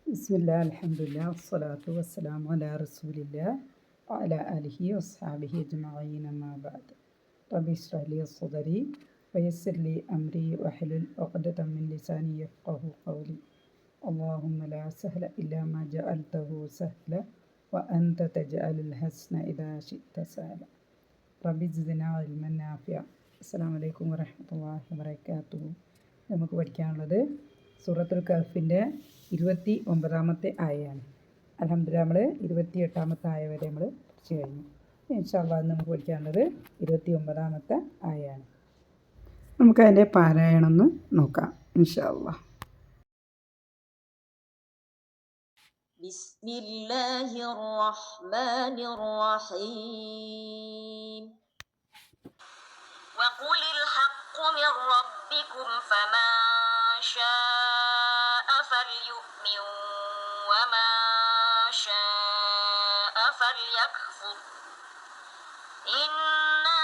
ബിസ്മില്ലാ അൽഹംദുലില്ലാ വസ്സലാത്തു വസ്സലാമു അലാ റസൂലില്ലാ വഅലാ ആലിഹി വസ്ഹബിഹി അജ്മഈൻ അമ്മാ ബഅദ്. റബ്ബി ഇശ്റഹ് ലി സദ്രി വയസ്സിർ ലി അംരി വഹ്ലുൽ ഉഖ്ദതം മിൻ ലിസാനി യഫ്ഖഹു ഖൗലി. അല്ലാഹുമ്മ ലാ സഹ്ല ഇല്ലാ മാ ജഅൽതഹു സഹ്ല വഅൻത തജ്അലുൽ ഹസ്ന ഇദാ ശിഅ്ത സഹല. റബ്ബി സിദ്നാ ഇൽമൻ നാഫിഅ. അസ്സലാമു അലൈക്കും വറഹ്മത്തുള്ളാഹി വബറകാതുഹു. നമുക്ക് പഠിക്കാനുള്ളത് സൂറത്തുൽ കഹ്ഫിൻ്റെ 29-ാമത്തെ ആയയാണ്. അൽഹംദുലില്ലാ നമ്മൾ 28-ാമത്തെ ആയ വരെ നമ്മൾ പഠിച്ചു കഴിഞ്ഞു. ഇൻഷാ അല്ലാഹ് നമുക്ക് പഠിക്കാനുള്ളത് 29-ാമത്തെ ആയയാണ്. നമുക്കതിൻ്റെ പാരായണം ഒന്ന് നോക്കാം ഇൻഷാ അല്ലാഹ്. ബിസ്മില്ലാഹിർ റഹ്മാനിർ റഹീം. വഖുലിൽ ഹഖ്ഖു മിർ റബ്ബികും ഫമാൻ ശാഅ ഫൽയുഅ്മിൻ വമാൻ ശാഅ ഫൽയക്ഫുർ. ഇന്നാ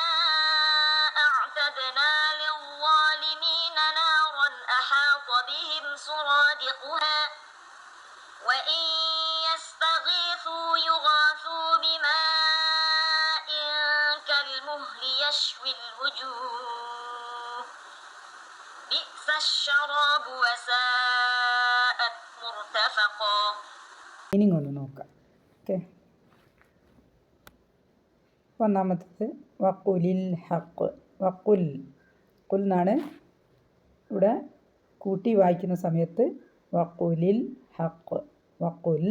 അഅ്തദ്നാ ലിൽസാലിമീന നാറൻ അഹാത ബിഹിം സുറാദിഖുഹാ വഇൻ يستغيثوا يغاثوا بماء كالمهل يشوي الوجوه بئس الشراب وساءت مرتفقا. മീനിങ് ഒന്ന് നോക്കാം. ഓക്കെ, ഒന്നാമത്തേത് വഖുലിൽ ഹഖ്. വഖുൽ ഖുൽ എന്നാണ് ഇവിടെ കൂട്ടി വായിക്കുന്ന സമയത്ത് വഖുലിൽ ഹഖ്, വഖുൽ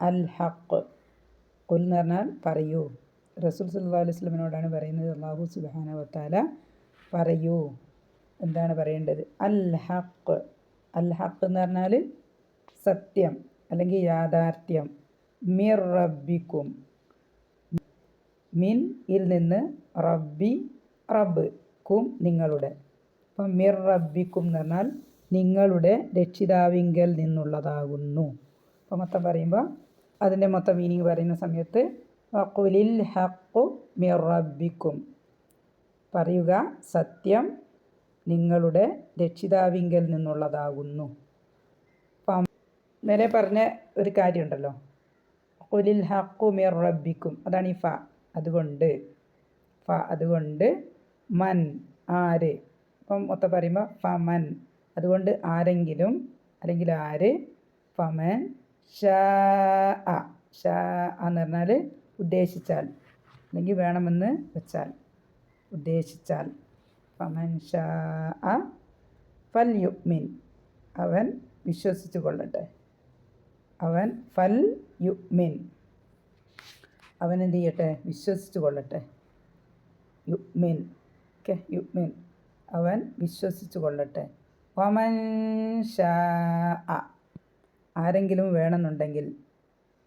അൽ ഹഖ്. ഖുൽ എന്ന് പറഞ്ഞാൽ പറയൂ. റസൂൽ സല്ലല്ലാഹു അലൈഹി വസല്ലമയോടാണ് പറയുന്നത്. അല്ലാഹു സുബ്ഹാനഹു വ തആല പറയൂ, എന്താണ് പറയേണ്ടത്? അൽ ഹഖ്. അൽ ഹഖ് എന്ന് പറഞ്ഞാൽ സത്യം അല്ലെങ്കിൽ യാഥാർത്ഥ്യം. മിർ റബ്ബിക്കും, മിൻ ഇൽ നിന്ന്, റബ്ബി റബ്ബ്, കും നിങ്ങളുടെ. അപ്പം മിർ റബ്ബിക്കും എന്ന് പറഞ്ഞാൽ നിങ്ങളുടെ രക്ഷിതാവിങ്കൽ നിന്നുള്ളതാകുന്നു. അപ്പോൾ മൊത്തം പറയുമ്പോൾ അതിൻ്റെ മൊത്തം മീനിങ് പറയുന്ന സമയത്ത് വഖുലിൽ ഹഖ്ഖു മിർ റബ്ബിക്കും, പറയുക സത്യം നിങ്ങളുടെ രക്ഷിതാവിങ്കൽ നിന്നുള്ളതാകുന്നു. അപ്പം നേരെ പറഞ്ഞ ഒരു കാര്യമുണ്ടല്ലോ, വഖുലിൽ ഹഖ്ഖു മിർ റബ്ബിക്കും, അതാണ് ഈ ഫ. അതുകൊണ്ട് മൻ ആര്. അപ്പം മൊത്തം പറയുമ്പോൾ ഫമൻ, അതുകൊണ്ട് ആരെങ്കിലും അല്ലെങ്കിൽ ആര്. ഫമൻ ഷാ എന്ന് പറഞ്ഞാൽ ഉദ്ദേശിച്ചാൽ അല്ലെങ്കിൽ വേണമെന്ന് വെച്ചാൽ ഉദ്ദേശിച്ചാൽ. ഫമൻ ഷാ ഫൽ യുഅ്മിൻ, അവൻ വിശ്വസിച്ചു കൊള്ളട്ടെ. അവൻ ഫൽ യുഅ്മിൻ, അവൻ എന്ത് ചെയ്യട്ടെ? വിശ്വസിച്ചു കൊള്ളട്ടെ. യുഅ്മിൻ, ഓക്കെ, യുഅ്മിൻ, അവൻ വിശ്വസിച്ചു കൊള്ളട്ടെ. വമൻ ഷാ, ആരെങ്കിലും വേണമെന്നുണ്ടെങ്കിൽ,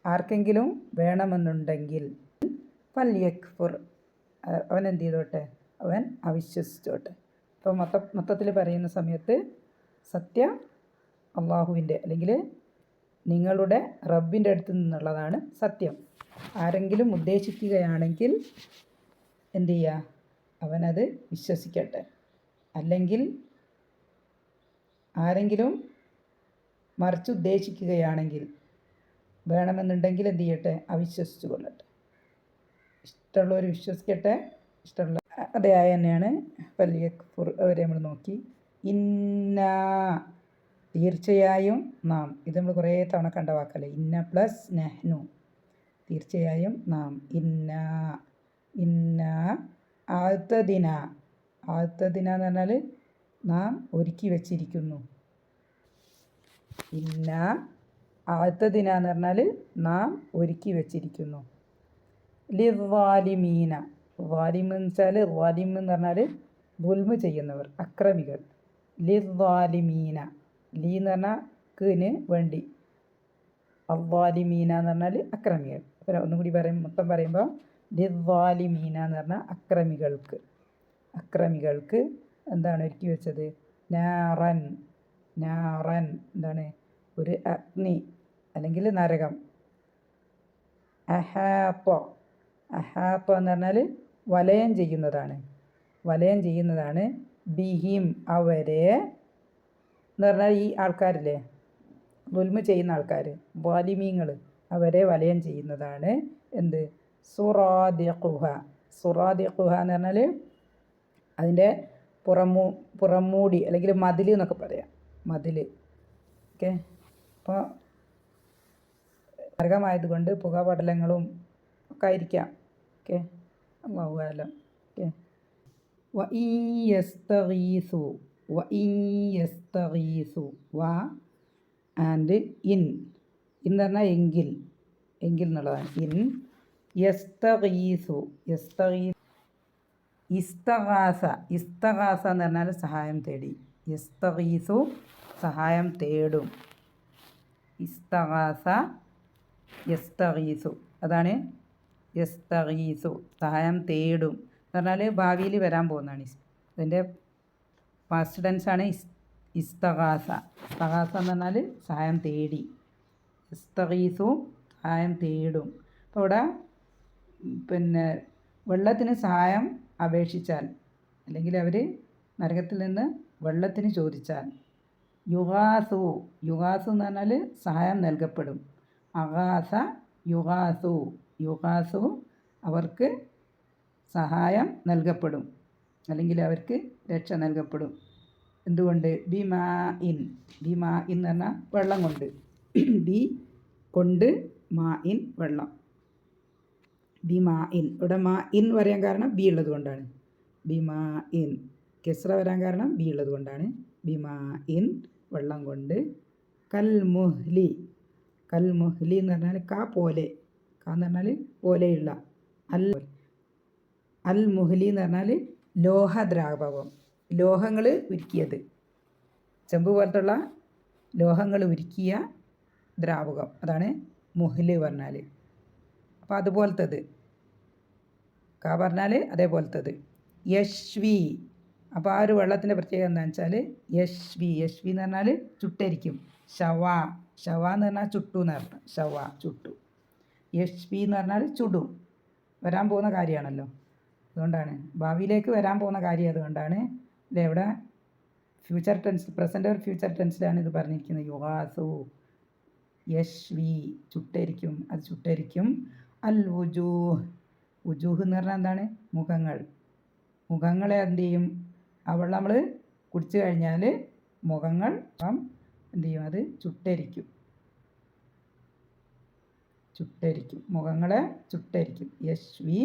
ആർക്കെങ്കിലും വേണമെന്നുണ്ടെങ്കിൽ, ഫൽ യക്ഫുർ, അവൻ എന്ത് ചെയ്തോട്ടെ? അവൻ അവിശ്വസിച്ചോട്ടെ. അപ്പോൾ മൊത്തത്തിൽ പറയുന്ന സമയത്ത് സത്യം അള്ളാഹുവിൻ്റെ അല്ലെങ്കിൽ നിങ്ങളുടെ റബ്ബിൻ്റെ അടുത്ത് നിന്നുള്ളതാണ് സത്യം. ആരെങ്കിലും ഉദ്ദേശിക്കുകയാണെങ്കിൽ എന്ത് ചെയ്യുക? അവനത് വിശ്വസിക്കട്ടെ. അല്ലെങ്കിൽ ആരെങ്കിലും മറിച്ച് ഉദ്ദേശിക്കുകയാണെങ്കിൽ, വേണമെന്നുണ്ടെങ്കിൽ എന്ത് ചെയ്യട്ടെ? അവിശ്വസിച്ചു കൊള്ളട്ടെ. ഇഷ്ടമുള്ളവർ വിശ്വസിക്കട്ടെ, ഇഷ്ടമുള്ള അതേ ആയ തന്നെയാണ് ഫൽയക്ഫുർ വരെ നമ്മൾ നോക്കി. ഇന്ന, തീർച്ചയായും നാം. ഇത് നമ്മൾ കുറേ തവണ കണ്ട വാക്കല്ലേ, ഇന്ന പ്ലസ് നഹ്നു, തീർച്ചയായും നാം. ഇന്ന ആദ്യദിന എന്ന് പറഞ്ഞാൽ നാം ഒരുക്കി വച്ചിരിക്കുന്നു. ഇന്ന ആദ്യദിന എന്ന് പറഞ്ഞാൽ നാം ഒരുക്കി വച്ചിരിക്കുന്നു. ലിദ്വാലിമീന, വാലിം എന്ന് വെച്ചാൽ, വാലിം എന്ന് പറഞ്ഞാൽ ദുൽമ് ചെയ്യുന്നവർ, അക്രമികൾ. ലിദ്വാലിമീന, ലീ എന്ന് പറഞ്ഞാൽ കിന് വേണ്ടി, അവ്വാലിമീന എന്ന് പറഞ്ഞാൽ അക്രമികൾ. അപ്പോൾ ഒന്നും കൂടി മൊത്തം പറയുമ്പോൾ ലിദ്വാലിമീന എന്ന് പറഞ്ഞാൽ അക്രമികൾക്ക് എന്താണ് ഒരുക്കി വെച്ചത്? നാറൻ എന്താണ്? ഒരു അഗ്നി അല്ലെങ്കിൽ നരകം. അഹാത്ത എന്ന് പറഞ്ഞാൽ വലയം ചെയ്യുന്നതാണ്. ബിഹിം അവരെ എന്ന് പറഞ്ഞാൽ ഈ ആൾക്കാരില്ലേ, ദുൽമ ചെയ്യുന്ന ആൾക്കാർ, വാലിമീങ്ങൾ, അവരെ വലയം ചെയ്യുന്നതാണ് എന്ത്? സുറാദിഖുഹ. സുറാദിഖുഹ എന്ന് പറഞ്ഞാൽ അതിൻ്റെ പുറമൂടി അല്ലെങ്കിൽ മതിൽ എന്നൊക്കെ പറയാം, മതിൽ. ഓക്കെ. അപ്പോൾ നരകമായതുകൊണ്ട് പുകപടലങ്ങളും ഒക്കെ ആയിരിക്കാം. ഓക്കെ, അല്ലാഹു അഅലം. ഓക്കെ. വഇയസ്തഗീസു, വഇയസ്തഗീസു, വ ആൻഡ് ഇൻ. എന്ന് പറഞ്ഞാൽ എങ്കിൽ, എങ്കിൽ എന്നുള്ളതാണ്. ഇൻ യസ്തഗീസു, ഇസ്തഗാസ, ഇസ്തഗാസ എന്ന് പറഞ്ഞാൽ സഹായം തേടി. യസ്തഗീസു സഹായം തേടും. ഇസ്തഗാസ യസ്തഗീസു, അതാണ് യസ്തഗീസു സഹായം തേടും എന്ന് പറഞ്ഞാൽ ഭാവിയിൽ വരാൻ പോകുന്നതാണ്. അതിൻ്റെ പാസ്റ്റ് ടെൻസാണ് ഇസ്തഗാസ. ഇസ്തഗാസ എന്ന് പറഞ്ഞാൽ സഹായം തേടി. ഇസ്തഗീസു സഹായം തേടും. അപ്പോൾ ഇവിടെ വെള്ളത്തിന് സഹായം അപേക്ഷിച്ചാൽ, അല്ലെങ്കിൽ അവർ നരകത്തിൽ നിന്ന് വെള്ളത്തിന് ചോദിച്ചാൽ, യുഗാസു, യുഗാസു എന്ന് പറഞ്ഞാൽ സഹായം നൽകപ്പെടും. അഗാസ യുഗാസു, യുഗാസു അവർക്ക് സഹായം നൽകപ്പെടും, അല്ലെങ്കിൽ അവർക്ക് രക്ഷ നൽകപ്പെടും. എന്തുകൊണ്ട്? ബിമാ ഇൻ, ബിമാ ഇൻ എന്ന് പറഞ്ഞാൽ വെള്ളം കൊണ്ട്. ബി കൊണ്ട്, മാ ഇൻ വെള്ളം. ബിമാ ഇൻ, ഇവിടെ മാ ഇൻ വരാൻ കാരണം ബി ഉള്ളത് കൊണ്ടാണ്. ബിമാ ഇൻ, കെസ്ര വരാൻ കാരണം ബി ഉള്ളത് കൊണ്ടാണ്. ബിമാ ഇൻ വെള്ളം കൊണ്ട്. കൽ മുഹ്ലി, കൽ മുഹ്ലി എന്ന് പറഞ്ഞാൽ കാ പോലെ, കാ എന്ന് പറഞ്ഞാൽ പോലെയുള്ള. അൽ മുഹ്ലി എന്ന് പറഞ്ഞാൽ ലോഹദ്രാവകം, ലോഹങ്ങൾ ഉരുക്കിയത്, ചെമ്പ് പോലത്തുള്ള ലോഹങ്ങൾ ഉരുക്കിയ ദ്രാവകം, അതാണ് മുഹ്ല് പറഞ്ഞാൽ. അപ്പോൾ അതുപോലത്തത്, കാ പറഞ്ഞാൽ അതേപോലത്തത്. യശ്വി, അപ്പോൾ ആ ഒരു വെള്ളത്തിൻ്റെ പ്രത്യേകത എന്താണെന്ന് വെച്ചാൽ യശ്വി, യശ്വി എന്ന് പറഞ്ഞാൽ ചുട്ടരിക്കും. ഷവ, ഷവ എന്ന് പറഞ്ഞാൽ ചുട്ടു എന്ന് പറഞ്ഞാൽ, ഷവ ചുട്ടു. യശ്വി എന്ന് പറഞ്ഞാൽ ചുടും, വരാൻ പോകുന്ന കാര്യമാണല്ലോ, അതുകൊണ്ടാണ് ഭാവിയിലേക്ക് വരാൻ പോകുന്ന കാര്യം. അതുകൊണ്ടാണ് അല്ലേ ഇവിടെ future tense, present or future ടെൻസിലാണ് ഇത് പറഞ്ഞിരിക്കുന്നത്. യുഗാസു യശ്വി ചുട്ടരിക്കും, അത് ചുട്ടരിക്കും. അൽ വുജൂഹ്, വുജൂഹ് എന്ന് പറഞ്ഞാൽ എന്താണ്? മുഖങ്ങൾ. മുഖങ്ങളെ എന്ത് ചെയ്യും? ആ വെള്ളം നമ്മൾ കുടിച്ചു കഴിഞ്ഞാൽ മുഖങ്ങൾ എന്ത് ചെയ്യും? അത് ചുട്ടരിക്കും, ചുട്ടരിക്കും, മുഖങ്ങളെ ചുട്ടരിക്കും. യശ്വി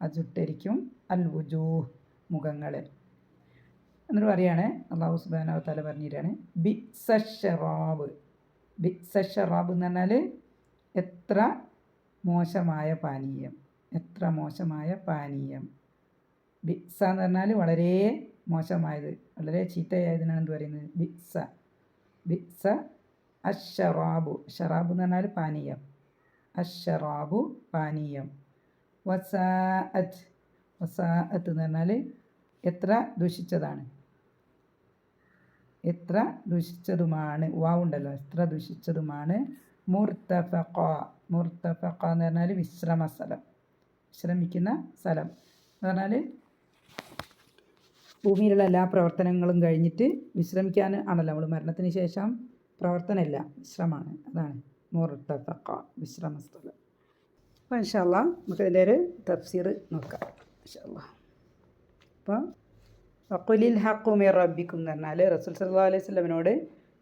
അത് ചുട്ടരിക്കും. അൽ വുജൂഹ് മുഖങ്ങളെ. എന്നിട്ട് പറയാണ് അല്ലാഹു സുബ്ഹാനഹു വ തആല പറഞ്ഞിട്ടാണ് ബിഅ്സ ശറാബ്. ബിഅ്സ ശറാബ് എന്ന് പറഞ്ഞാൽ എത്ര മോശമായ പാനീയം, എത്ര മോശമായ പാനീയം. ബിഅ്സ എന്ന് പറഞ്ഞാൽ വളരെ മോശമായത്, വളരെ ചീത്തയായതിനാണ് എന്ത് പറയുന്നത്? ബിഅ്സ. ബിഅ്സ അശ്ശറാബു, ഷറാബ് എന്ന് പറഞ്ഞാൽ പാനീയം. അശ്ശറാബു പാനീയം. വസാഅത്ത്, വസാഅത്ത് എന്ന് പറഞ്ഞാൽ എത്ര ദുഷിച്ചതാണ്, എത്ര ദുഷിച്ചതുമാണ്. വാവുണ്ടല്ലോ, എത്ര ദുഷിച്ചതുമാണ്. മുർത്തഫഖ, മുർത്തഫഖ എന്ന് പറഞ്ഞാൽ വിശ്രമ സ്ഥലം, വിശ്രമിക്കുന്ന സ്ഥലം എന്ന് പറഞ്ഞാൽ ഭൂമിയിലുള്ള എല്ലാ പ്രവർത്തനങ്ങളും കഴിഞ്ഞിട്ട് വിശ്രമിക്കാൻ ആണല്ലോ നമ്മൾ മരണത്തിന് ശേഷം പ്രവർത്തനമില്ല, വിശ്രമമാണ്, അതാണ് മുർത്തഫഖ, വിശ്രമ സ്ഥലം. അപ്പോൾ ഇൻഷാ അല്ലാഹ് നമുക്കതിൻ്റെ ഒരു തഫ്സീർ നോക്കാം ഇൻഷാ അല്ലാഹ്. അപ്പോൾ വഖുലിൽ ഹഖു മിർ റബ്ബിക്കും എന്ന് പറഞ്ഞാൽ റസൂൽ സല്ലല്ലാഹു അലൈഹി വസല്ലമയോട്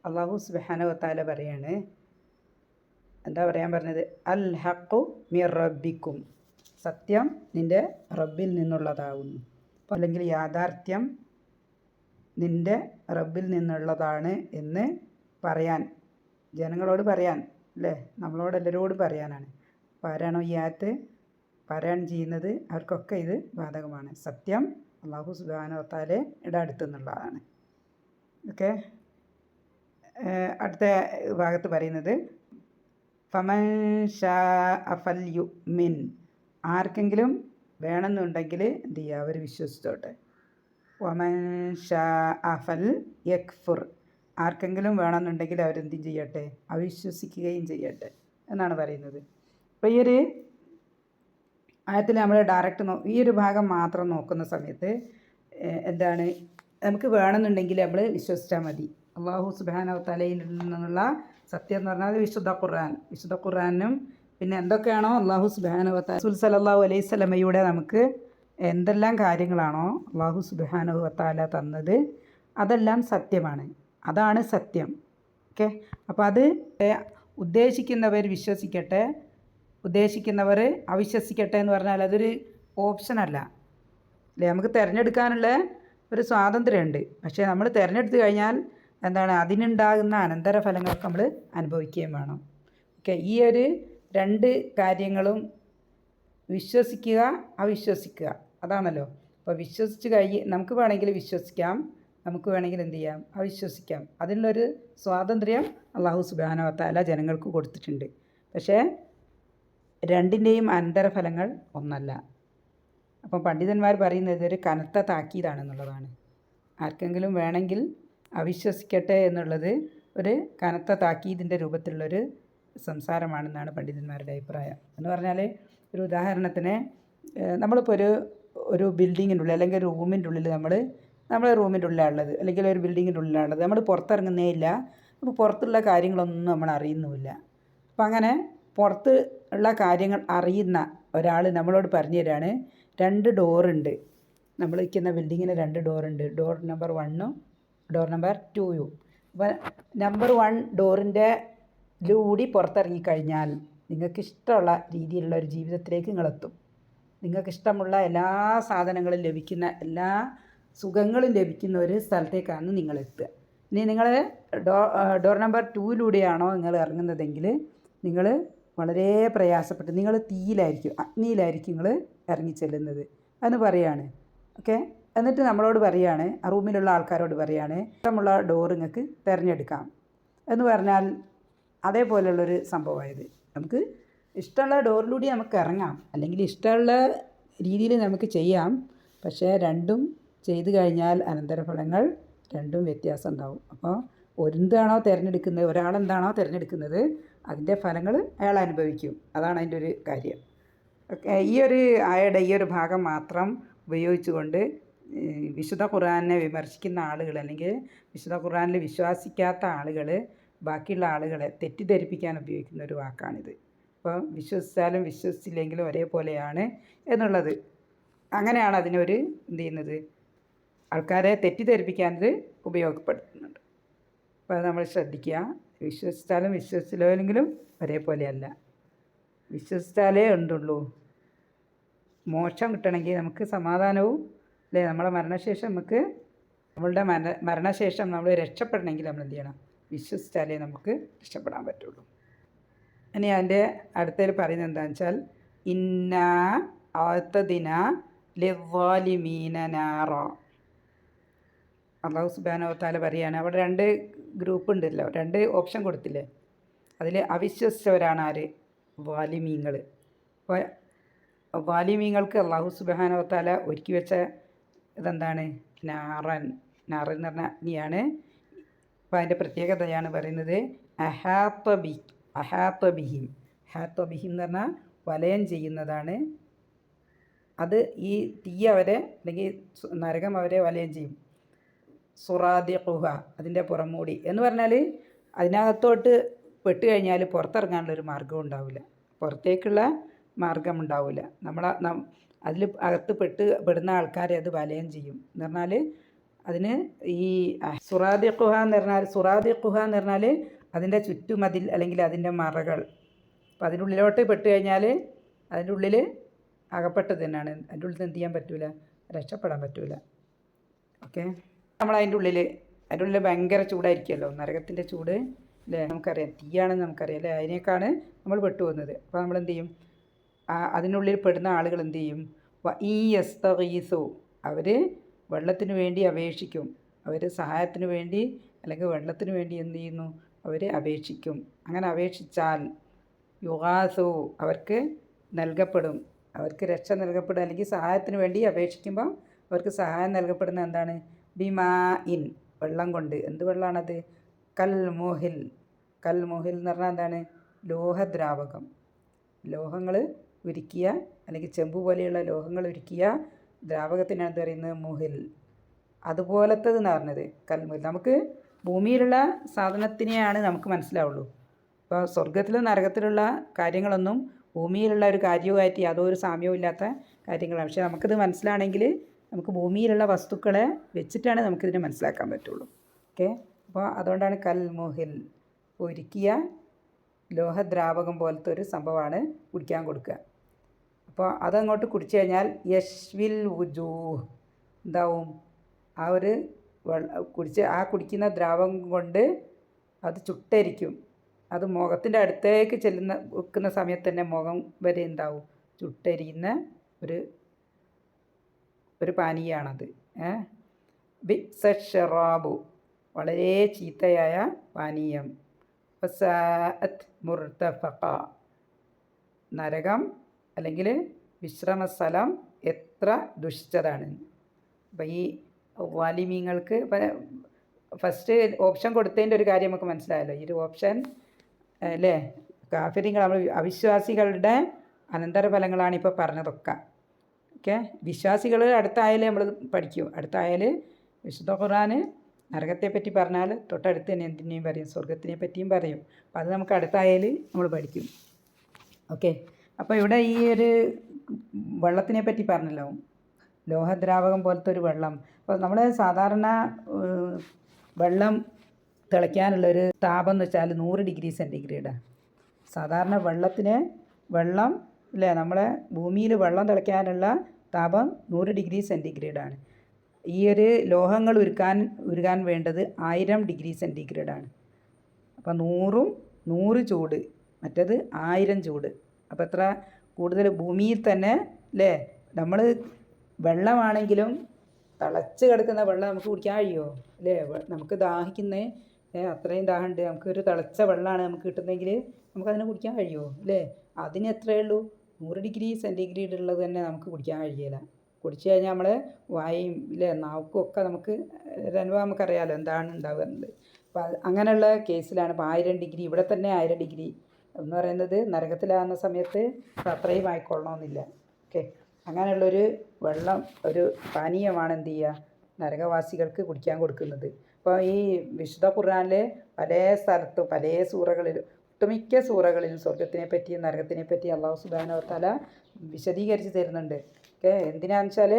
അല്ലാഹു സുബ്ഹാനഹു വ തആല പറയാണ്, എന്താ പറയാൻ പറഞ്ഞത്? അൽ ഹഖു മിർ റബ്ബിക്കും, സത്യം നിൻ്റെ റബ്ബിൽ നിന്നുള്ളതാകുന്നു, അല്ലെങ്കിൽ യാഥാർത്ഥ്യം നിൻ്റെ റബ്ബിൽ നിന്നുള്ളതാണ് എന്ന് പറയാൻ, ജനങ്ങളോട് പറയാൻ, അല്ലേ? നമ്മളോട് എല്ലാവരോടും പറയാനാണ്. അപ്പോൾ ആരാണോ ഈ ആയത്ത് പാരായണം ചെയ്യുന്നത് അവർക്കൊക്കെ ഇത് ബാധകമാണ്. സത്യം അല്ലാഹു സുബ്ഹാനഹു വ തആലയുടെ അടുത്ത് നിന്നുള്ളതാണ്. ഓക്കെ. അടുത്ത ഭാഗത്ത് പറയുന്നത് ഫമൻ ശാഅ ഫൽയുമിൻ, ആർക്കെങ്കിലും വേണമെന്നുണ്ടെങ്കിൽ എന്ത് ചെയ്യുക? അവർ വിശ്വസിച്ചോട്ടെ. വമൻ ശാഅ ഫൽ യക്ഫുർ, ആർക്കെങ്കിലും വേണമെന്നുണ്ടെങ്കിൽ അവരെന്ത് ചെയ്യട്ടെ? അവിശ്വസിക്കുകയും ചെയ്യട്ടെ എന്നാണ് പറയുന്നത്. അപ്പോൾ ഈ ഒരു ആയത്തിൽ നമ്മൾ ഡയറക്റ്റ് ഈ ഒരു ഭാഗം മാത്രം നോക്കുന്ന സമയത്ത് എന്താണ്? നമുക്ക് വേണമെന്നുണ്ടെങ്കിൽ നമ്മൾ വിശ്വസിച്ചാൽ മതി. അല്ലാഹു സുബ്ഹാനഹു വ തആലയിൽ നിന്നുള്ള സത്യം എന്ന് പറഞ്ഞാൽ വിശുദ്ധ ഖുർആനും പിന്നെ എന്തൊക്കെയാണോ അള്ളാഹു സുബ്ഹാനഹു വ തആല റസൂൽ സല്ലല്ലാഹു അലൈഹി വസല്ലമയുടെ നമുക്ക് എന്തെല്ലാം കാര്യങ്ങളാണോ അള്ളാഹു സുബ്ഹാനഹു വ തആല തന്നത് അതെല്ലാം സത്യമാണ്. അതാണ് സത്യം. ഓക്കെ, അപ്പോൾ അത് ഉദ്ദേശിക്കുന്നവർ വിശ്വസിക്കട്ടെ, ഉദ്ദേശിക്കുന്നവർ അവിശ്വസിക്കട്ടെ എന്ന് പറഞ്ഞാൽ അതൊരു ഓപ്ഷനല്ല അല്ലേ. നമുക്ക് തിരഞ്ഞെടുക്കാനുള്ള ഒരു സ്വാതന്ത്ര്യമുണ്ട്. പക്ഷേ നമ്മൾ തിരഞ്ഞെടുത്ത് കഴിഞ്ഞാൽ എന്താണ് അതിനുണ്ടാകുന്ന അനന്തരഫലങ്ങളൊക്കെ നമ്മൾ അനുഭവിക്കുകയും വേണം. ഓക്കെ, ഈ ഒരു രണ്ട് കാര്യങ്ങളും വിശ്വസിക്കുക അവിശ്വസിക്കുക അതാണല്ലോ. അപ്പോൾ വിശ്വസിച്ച് നമുക്ക് വേണമെങ്കിൽ വിശ്വസിക്കാം, നമുക്ക് വേണമെങ്കിൽ എന്ത് ചെയ്യാം, അവിശ്വസിക്കാം. അതിനുള്ളൊരു സ്വാതന്ത്ര്യം അള്ളാഹു സുബ്ഹാനഹു വ തആല ജനങ്ങൾക്ക് കൊടുത്തിട്ടുണ്ട്. പക്ഷേ രണ്ടിൻ്റെയും അനന്തരഫലങ്ങൾ ഒന്നല്ല. അപ്പം പണ്ഡിതന്മാർ പറയുന്നത് ഇതൊരു കനത്ത താക്കീതാണെന്നുള്ളതാണ്. ആർക്കെങ്കിലും വേണമെങ്കിൽ അവിശ്വസിക്കട്ടെ എന്നുള്ളത് ഒരു കനത്ത താക്കീതിൻ്റെ രൂപത്തിലുള്ളൊരു സംസാരമാണെന്നാണ് പണ്ഡിതന്മാരുടെ അഭിപ്രായം. എന്ന് പറഞ്ഞാൽ ഒരു ഉദാഹരണത്തിന് നമ്മളിപ്പോൾ ഒരു ബിൽഡിങ്ങിൻ്റെ ഉള്ളിൽ അല്ലെങ്കിൽ ഒരു റൂമിൻ്റെ ഉള്ളിൽ നമ്മളെ റൂമിൻ്റെ ഉള്ളിലാണുള്ളത്, അല്ലെങ്കിൽ ഒരു ബിൽഡിങ്ങിൻ്റെ ഉള്ളിലാണുള്ളത്. നമ്മൾ പുറത്തിറങ്ങുന്നേ ഇല്ല. അപ്പോൾ പുറത്തുള്ള കാര്യങ്ങളൊന്നും നമ്മൾ അറിയുന്നുമില്ല. അപ്പം അങ്ങനെ പുറത്ത് ഉള്ള കാര്യങ്ങൾ അറിയുന്ന ഒരാൾ നമ്മളോട് പറഞ്ഞു തരാണ്, 2 ഡോറുണ്ട്, നമ്മൾ നിൽക്കുന്ന ബിൽഡിങ്ങിന് 2 ഡോറുണ്ട്, ഡോർ നമ്പർ 1ഉം ഡോർ നമ്പർ 2ഉം. അപ്പോൾ നമ്പർ 1 ഡോറിൻ്റെ ലൂടി പുറത്തിറങ്ങിക്കഴിഞ്ഞാൽ നിങ്ങൾക്ക് ഇഷ്ടമുള്ള രീതിയിലുള്ള ഒരു ജീവിതത്തിലേക്ക് നിങ്ങളെത്തും. നിങ്ങൾക്ക് ഇഷ്ടമുള്ള എല്ലാ സാധനങ്ങളും ലഭിക്കുന്ന, എല്ലാ സുഖങ്ങളും ലഭിക്കുന്ന ഒരു സ്ഥലത്തേക്കാണ് നിങ്ങളെത്തുക. ഇനി നിങ്ങൾ ഡോർ നമ്പർ 2യിലൂടെയാണോ നിങ്ങൾ ഇറങ്ങുന്നതെങ്കിൽ നിങ്ങൾ വളരെ പ്രയാസപ്പെട്ട് നിങ്ങൾ തീയിലായിരിക്കും, അഗ്നിയിലായിരിക്കും നിങ്ങൾ ഇറങ്ങിച്ചെല്ലുന്നത് എന്ന് പറയാണ്. ഓക്കെ, എന്നിട്ട് നമ്മളോട് പറയാണ്, ആ റൂമിലുള്ള ആൾക്കാരോട് പറയാണ്, ഇഷ്ടമുള്ള ഡോർ നിങ്ങൾക്ക് തിരഞ്ഞെടുക്കാം എന്ന് പറഞ്ഞാൽ അതേപോലെയുള്ളൊരു സംഭവമായത്. നമുക്ക് ഇഷ്ടമുള്ള ഡോറിലൂടെ നമുക്ക് ഇറങ്ങാം, അല്ലെങ്കിൽ ഇഷ്ടമുള്ള രീതിയിൽ നമുക്ക് ചെയ്യാം. പക്ഷേ രണ്ടും ചെയ്തു കഴിഞ്ഞാൽ അനന്തരഫലങ്ങൾ രണ്ടും വ്യത്യാസം ഉണ്ടാവും. അപ്പോൾ ഒരാളെന്താണോ തിരഞ്ഞെടുക്കുന്നത് അതിൻ്റെ ഫലങ്ങൾ അയാൾ അനുഭവിക്കും. അതാണ് അതിൻ്റെ ഒരു കാര്യം. ഓക്കെ, ഈ ഒരു ആയയുടെ ഈ ഒരു ഭാഗം മാത്രം ഉപയോഗിച്ചുകൊണ്ട് വിശുദ്ധ ഖുർആനെ വിമർശിക്കുന്ന ആളുകൾ, അല്ലെങ്കിൽ വിശുദ്ധ ഖുർആനിൽ വിശ്വസിക്കാത്ത ആളുകൾ ബാക്കിയുള്ള ആളുകളെ തെറ്റിദ്ധരിപ്പിക്കാൻ ഉപയോഗിക്കുന്ന ഒരു വാക്കാണിത്. അപ്പോൾ വിശ്വസിച്ചാലും വിശ്വസിച്ചില്ലെങ്കിലും ഒരേപോലെയാണ് എന്നുള്ളത്, അങ്ങനെയാണ് അതിനൊരു എന്ത് ചെയ്യുന്നത്, ആൾക്കാരെ തെറ്റിദ്ധരിപ്പിക്കാനത് ഉപയോഗപ്പെടുത്തുന്നുണ്ട്. അപ്പോൾ അത് നമ്മൾ ശ്രദ്ധിക്കുക. വിശ്വസിച്ചാലും വിശ്വസിച്ചില്ലെങ്കിലും ഒരേപോലെയല്ല. വിശ്വസിച്ചാലേ ഉണ്ടുള്ളൂ മോക്ഷം കിട്ടണമെങ്കിൽ, നമുക്ക് സമാധാനവും അല്ലേ, നമ്മളെ മരണശേഷം നമ്മളുടെ മരണശേഷം നമ്മൾ രക്ഷപ്പെടണമെങ്കിൽ നമ്മൾ എന്ത് ചെയ്യണം, വിശ്വസിച്ചാലേ നമുക്ക് രക്ഷപ്പെടാൻ പറ്റുള്ളൂ. ഇനി അതിൻ്റെ അടുത്തതിൽ പറയുന്നത് എന്താണെന്ന് വെച്ചാൽ, ഇന്നാ അഅ്തദിന ലിദ്ദാലിമീന നാറ. അല്ലാഹു സുബ്ഹാനഹു വ തആല പറയാണ്, അവിടെ 2 ഗ്രൂപ്പ് ഉണ്ടല്ലോ, 2 ഓപ്ഷൻ കൊടുത്തില്ലേ. അതിൽ അവിശ്വസിച്ചവരാണ് ആര്, വാലിമീങ്ങൾ. അപ്പോൾ വാലിമീങ്ങൾക്ക് അല്ലാഹു സുബ്ഹാനഹു വ തആല ഒരുക്കി വെച്ച ഇതെന്താണ്, നാറൻ എന്ന് പറഞ്ഞ അഗ്നിയാണ്. അപ്പോൾ അതിൻ്റെ പ്രത്യേകതയാണ് പറയുന്നത്, അഹാത്ത ബിഹിം എന്ന് പറഞ്ഞാൽ വലയം ചെയ്യുന്നതാണ്. അത് ഈ തീ അവരെ, അല്ലെങ്കിൽ നരകം അവരെ വലയം ചെയ്യും. സുറാദിഖുഹ, അതിൻ്റെ പുറംമൂടി എന്ന് പറഞ്ഞാൽ അതിനകത്തോട്ട് പെട്ട് കഴിഞ്ഞാൽ പുറത്തിറങ്ങാനുള്ളൊരു മാർഗ്ഗം ഉണ്ടാവില്ല, പുറത്തേക്കുള്ള മാർഗം ഉണ്ടാവില്ല. അതിൽ അകത്ത് പെടുന്ന ആൾക്കാരെ അത് വലയം ചെയ്യും എന്ന് പറഞ്ഞാൽ, അതിന് ഈ സുറാദിഖുഹ എന്ന് പറഞ്ഞാൽ അതിൻ്റെ ചുറ്റുമതിൽ, അല്ലെങ്കിൽ അതിൻ്റെ മറകൾ. അപ്പം അതിൻ്റെ ഉള്ളിലോട്ട് പെട്ട് കഴിഞ്ഞാൽ അതിൻ്റെ ഉള്ളിൽ അകപ്പെട്ടത് തന്നെയാണ്. അതിൻ്റെ ഉള്ളിൽ എന്ത് ചെയ്യാൻ പറ്റില്ല, രക്ഷപ്പെടാൻ പറ്റില്ല. ഓക്കെ, നമ്മൾ അതിൻ്റെ ഉള്ളിൽ ഭയങ്കര ചൂടായിരിക്കുമല്ലോ, നരകത്തിൻ്റെ ചൂട് അല്ലേ, നമുക്കറിയാം. തീയാണെന്ന് നമുക്കറിയാം അല്ലേ, അതിനേക്കാണ് നമ്മൾ പെട്ടുപോകുന്നത്. അപ്പോൾ നമ്മൾ എന്ത് ചെയ്യും, അതിനുള്ളിൽ പെടുന്ന ആളുകൾ എന്ത് ചെയ്യും, ഈ യസ്തഗീസു, അവർ വെള്ളത്തിന് വേണ്ടി അപേക്ഷിക്കും, അവർ സഹായത്തിന് വേണ്ടി അല്ലെങ്കിൽ വെള്ളത്തിന് വേണ്ടി എന്ത് ചെയ്യുന്നു, അവർ അപേക്ഷിക്കും. അങ്ങനെ അപേക്ഷിച്ചാൽ യുഗാസു, അവർക്ക് നൽകപ്പെടും, അവർക്ക് രക്ഷ നൽകപ്പെടും. അല്ലെങ്കിൽ സഹായത്തിന് വേണ്ടി അപേക്ഷിക്കുമ്പോൾ അവർക്ക് സഹായം നൽകപ്പെടുന്ന എന്താണ്, ബിമാ ഇൻ, വെള്ളം കൊണ്ട്. എന്ത് വെള്ളമാണത്, കൽമുഹിൽ എന്ന് പറഞ്ഞാൽ എന്താണ്, ലോഹദ്രാവകം. ലോഹങ്ങൾ ഉരുക്കിയ, അല്ലെങ്കിൽ ചെമ്പ് പോലെയുള്ള ലോഹങ്ങൾ ഉരുക്കിയ ദ്രാവകത്തിനാണ് എന്ത് പറയുന്നത്, മുഹിൽ. അതുപോലത്തത് എന്ന് പറഞ്ഞത് കൽമുഹിൽ. നമുക്ക് ഭൂമിയിലുള്ള സാധനത്തിനെയാണ് നമുക്ക് മനസ്സിലാവുള്ളൂ, ഇപ്പോൾ സ്വർഗത്തിലും നരകത്തിലുള്ള കാര്യങ്ങളൊന്നും ഭൂമിയിലുള്ള ഒരു കാര്യവുമായിട്ട് യാതൊരു സാമ്യവും ഇല്ലാത്ത കാര്യങ്ങളാണ്. പക്ഷേ നമുക്കിത് മനസ്സിലാണെങ്കിൽ നമുക്ക് ഭൂമിയിലുള്ള വസ്തുക്കളെ വെച്ചിട്ടാണ് നമുക്കിതിനെ മനസ്സിലാക്കാൻ പറ്റുള്ളൂ. ഓക്കെ, അപ്പോൾ അതുകൊണ്ടാണ് കൽ മുഹിൽ, ഒരുക്കിയ ലോഹദ്രാവകം പോലത്തെ ഒരു സംഭവമാണ് കുടിക്കാൻ കൊടുക്കുക. അപ്പോൾ അതങ്ങോട്ട് കുടിച്ചു കഴിഞ്ഞാൽ യശ്വിൽ വുജൂഹ് എന്താവും, ആ ഒരു കുടിക്കുന്ന ദ്രാവകം കൊണ്ട് അത് ചുട്ടരിക്കും. അത് മുഖത്തിൻ്റെ അടുത്തേക്ക് വെക്കുന്ന സമയത്ത് തന്നെ മുഖം വരെ എന്താവും, ചുട്ടരിയുന്ന ഒരു പാനീയമാണത്. ബിഅ്സ ഷറാബു, വളരെ ചീത്തയായ പാനീയം. വസാഅത്ത് മുർതഫഖ, നരകം അല്ലെങ്കിൽ വിശ്രമസ്ഥലം എത്ര ദുഷിച്ചതാണ്. അപ്പം ഈ വാലിമീങ്ങൾക്ക് ഫസ്റ്റ് ഓപ്ഷൻ കൊടുത്തതിൻ്റെ ഒരു കാര്യം നമുക്ക് മനസ്സിലായല്ലോ. ഈ ഒരു ഓപ്ഷൻ അല്ലേ, കാഫിരിങ്ങൾ, നമ്മൾ അവിശ്വാസികളുടെ അനന്തരഫലങ്ങളാണ് ഇപ്പോൾ പറഞ്ഞതൊക്കെ. ഓക്കെ, വിശ്വാസികൾ അടുത്തായാലും നമ്മൾ പഠിക്കും. അടുത്തായാൽ വിശുദ്ധ ഖുർആൻ നരകത്തെപ്പറ്റി പറഞ്ഞാൽ തൊട്ടടുത്ത് തന്നെ എന്തിനേയും പറയും, സ്വർഗത്തിനെ പറ്റിയും പറയും. അപ്പോൾ അത് നമുക്ക് അടുത്തായാൽ നമ്മൾ പഠിക്കും. ഓക്കെ, അപ്പോൾ ഇവിടെ ഈ ഒരു വെള്ളത്തിനെ പറ്റി പറഞ്ഞല്ലോ, ലോഹദ്രാവകം പോലത്തെ ഒരു വെള്ളം. അപ്പോൾ നമ്മൾ സാധാരണ വെള്ളം തിളയ്ക്കാനുള്ളൊരു താപം എന്ന് വെച്ചാൽ 100 ഡിഗ്രി സെൻറ്റിഗ്രേഡാണ്. സാധാരണ വെള്ളം അല്ലേ, നമ്മളെ ഭൂമിയിൽ വെള്ളം തിളയ്ക്കാനുള്ള താപം 100 ഡിഗ്രി സെൻറ്റിഗ്രേഡാണ്. ഈ ഒരു ലോഹങ്ങൾ ഉരുകാൻ വേണ്ടത് 1000 ഡിഗ്രി സെൻറ്റിഗ്രേഡാണ്. അപ്പോൾ 100 ചൂട്, മറ്റേത് 1000 ചൂട്. അപ്പോൾ എത്ര കൂടുതൽ ഭൂമിയിൽ തന്നെ അല്ലേ. നമ്മൾ വെള്ളമാണെങ്കിലും തിളച്ച് കിടക്കുന്ന വെള്ളം നമുക്ക് കുടിക്കാൻ കഴിയുമോ അല്ലേ? നമുക്ക് അത്രയും ദാഹമുണ്ട്, നമുക്കൊരു തിളച്ച വെള്ളമാണ് നമുക്ക് കിട്ടുന്നതെങ്കിൽ നമുക്കതിനെ കുടിക്കാൻ കഴിയുമോ അല്ലേ? അതിന് എത്രയേ ഉള്ളൂ, 100 ഡിഗ്രി സെൻറ്റിഗ്രേഡ് ഉള്ളത് തന്നെ നമുക്ക് കുടിക്കാൻ കഴിയില്ല. കുടിച്ചു കഴിഞ്ഞാൽ നമ്മൾ വായും ഇല്ലേ നാക്കും ഒക്കെ നമുക്ക് അനുഭവം നമുക്കറിയാമല്ലോ എന്താണ് ഉണ്ടാകുന്നത്. അപ്പോൾ അങ്ങനെയുള്ള കേസിലാണ് ഇപ്പോൾ 1000 ഡിഗ്രി, ഇവിടെ തന്നെ 1000 ഡിഗ്രി എന്ന് പറയുന്നത് നരകത്തിലാകുന്ന സമയത്ത് അത്രയും ആയിക്കൊള്ളണമെന്നില്ല. ഓക്കെ, അങ്ങനെയുള്ളൊരു വെള്ളം, ഒരു പാനീയമാണ് എന്ത് ചെയ്യുക, നരകവാസികൾക്ക് കുടിക്കാൻ കൊടുക്കുന്നത്. അപ്പോൾ ഈ വിശുദ്ധ ഖുർആനിൽ പല സ്ഥലത്തും പല സൂറകളിലും, ഒട്ടുമിക്ക സൂറകളിലും സ്വർഗത്തിനെ പറ്റിയും നരകത്തിനെ പറ്റിയും അല്ലാഹു സുബ്ഹാനഹു വ തആല വിശദീകരിച്ച് തരുന്നുണ്ട്. ഓക്കെ, എന്തിനാണെന്ന് വെച്ചാൽ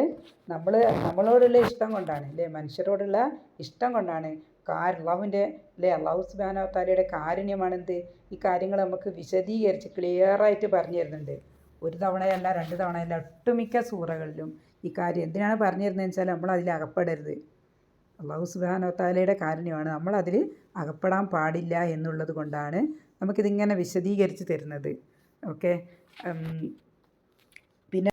നമ്മളോടുള്ള ഇഷ്ടം കൊണ്ടാണ് അല്ലേ, മനുഷ്യരോടുള്ള ഇഷ്ടം കൊണ്ടാണ്. അള്ളാഹുവിൻ്റെ അല്ലേ, അല്ലാഹു സുബ്ഹാനഹു വ തആലയുടെ കാരുണ്യമാണെന്ത്, ഈ കാര്യങ്ങൾ നമുക്ക് വിശദീകരിച്ച് ക്ലിയറായിട്ട് പറഞ്ഞു തരുന്നുണ്ട്. ഒരു തവണയല്ല 2 തവണയല്ല, ഒട്ടുമിക്ക സൂറകളിലും ഈ കാര്യം എന്തിനാണ് പറഞ്ഞു തരുന്നതെന്ന് വെച്ചാൽ നമ്മൾ അതിൽ അകപ്പെടരുത്. അല്ലാഹു സുബ്ഹാനഹു വ തആലയുടെ കാരുണ്യമാണ്, നമ്മളതിൽ അകപ്പെടാൻ പാടില്ല എന്നുള്ളത് കൊണ്ടാണ് നമുക്കിതിങ്ങനെ വിശദീകരിച്ച് തരുന്നത്. ഓക്കെ, പിന്നെ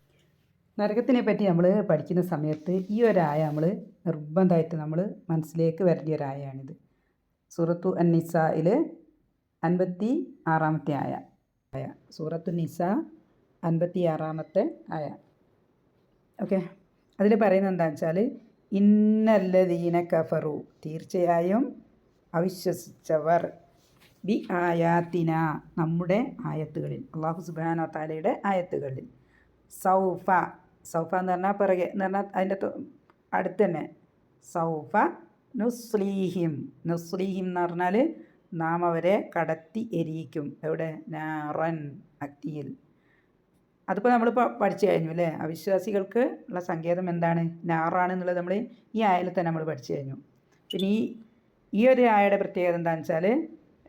നരകത്തിനെ പറ്റി നമ്മൾ പഠിക്കുന്ന സമയത്ത് ഈ ഒരായ നമ്മൾ നിർബന്ധമായിട്ട് നമ്മൾ മനസ്സിലേക്ക് വരേണ്ട ഒരായാണിത്. സൂറത്തു അൻ-നിസായിൽ 56-ാമത്തെ ആയ, സൂറത്തു നിസാ 56-ാമത്തെ ആയ. ഓക്കെ, അതിൽ പറയുന്നത് എന്താണെന്ന് വെച്ചാൽ ഇന്നല്ലദീന കഫറു, തീർച്ചയായും അവിശ്വസിച്ചവർ, ബി ആയാത്തിന, നമ്മുടെ ആയത്തുകളിൽ, അല്ലാഹു സുബ്ഹാനഹു വ തആലയുടെ ആയത്തുകളിൽ, സൗഫ എന്ന് പറഞ്ഞാൽ പിറകെ എന്ന് പറഞ്ഞാൽ അതിൻ്റെ അടുത്ത് തന്നെ, സൗഫ നുസ്ലീഹിം എന്ന് പറഞ്ഞാൽ നാം അവരെ കടത്തി എരിയിക്കും. എവിടെ, നാറൻ, അഗ്നിയിൽ. അതിപ്പോൾ നമ്മളിപ്പോൾ പഠിച്ചു കഴിഞ്ഞു അല്ലേ. അവിശ്വാസികൾക്ക് ഉള്ള സങ്കേതം എന്താണ്, നാറാണെന്നുള്ളത് നമ്മൾ ഈ ആയയിൽ തന്നെ നമ്മൾ പഠിച്ചു കഴിഞ്ഞു. പിന്നെ ഈ ഒരു ആയയുടെ പ്രത്യേകത എന്താണെന്ന് വെച്ചാൽ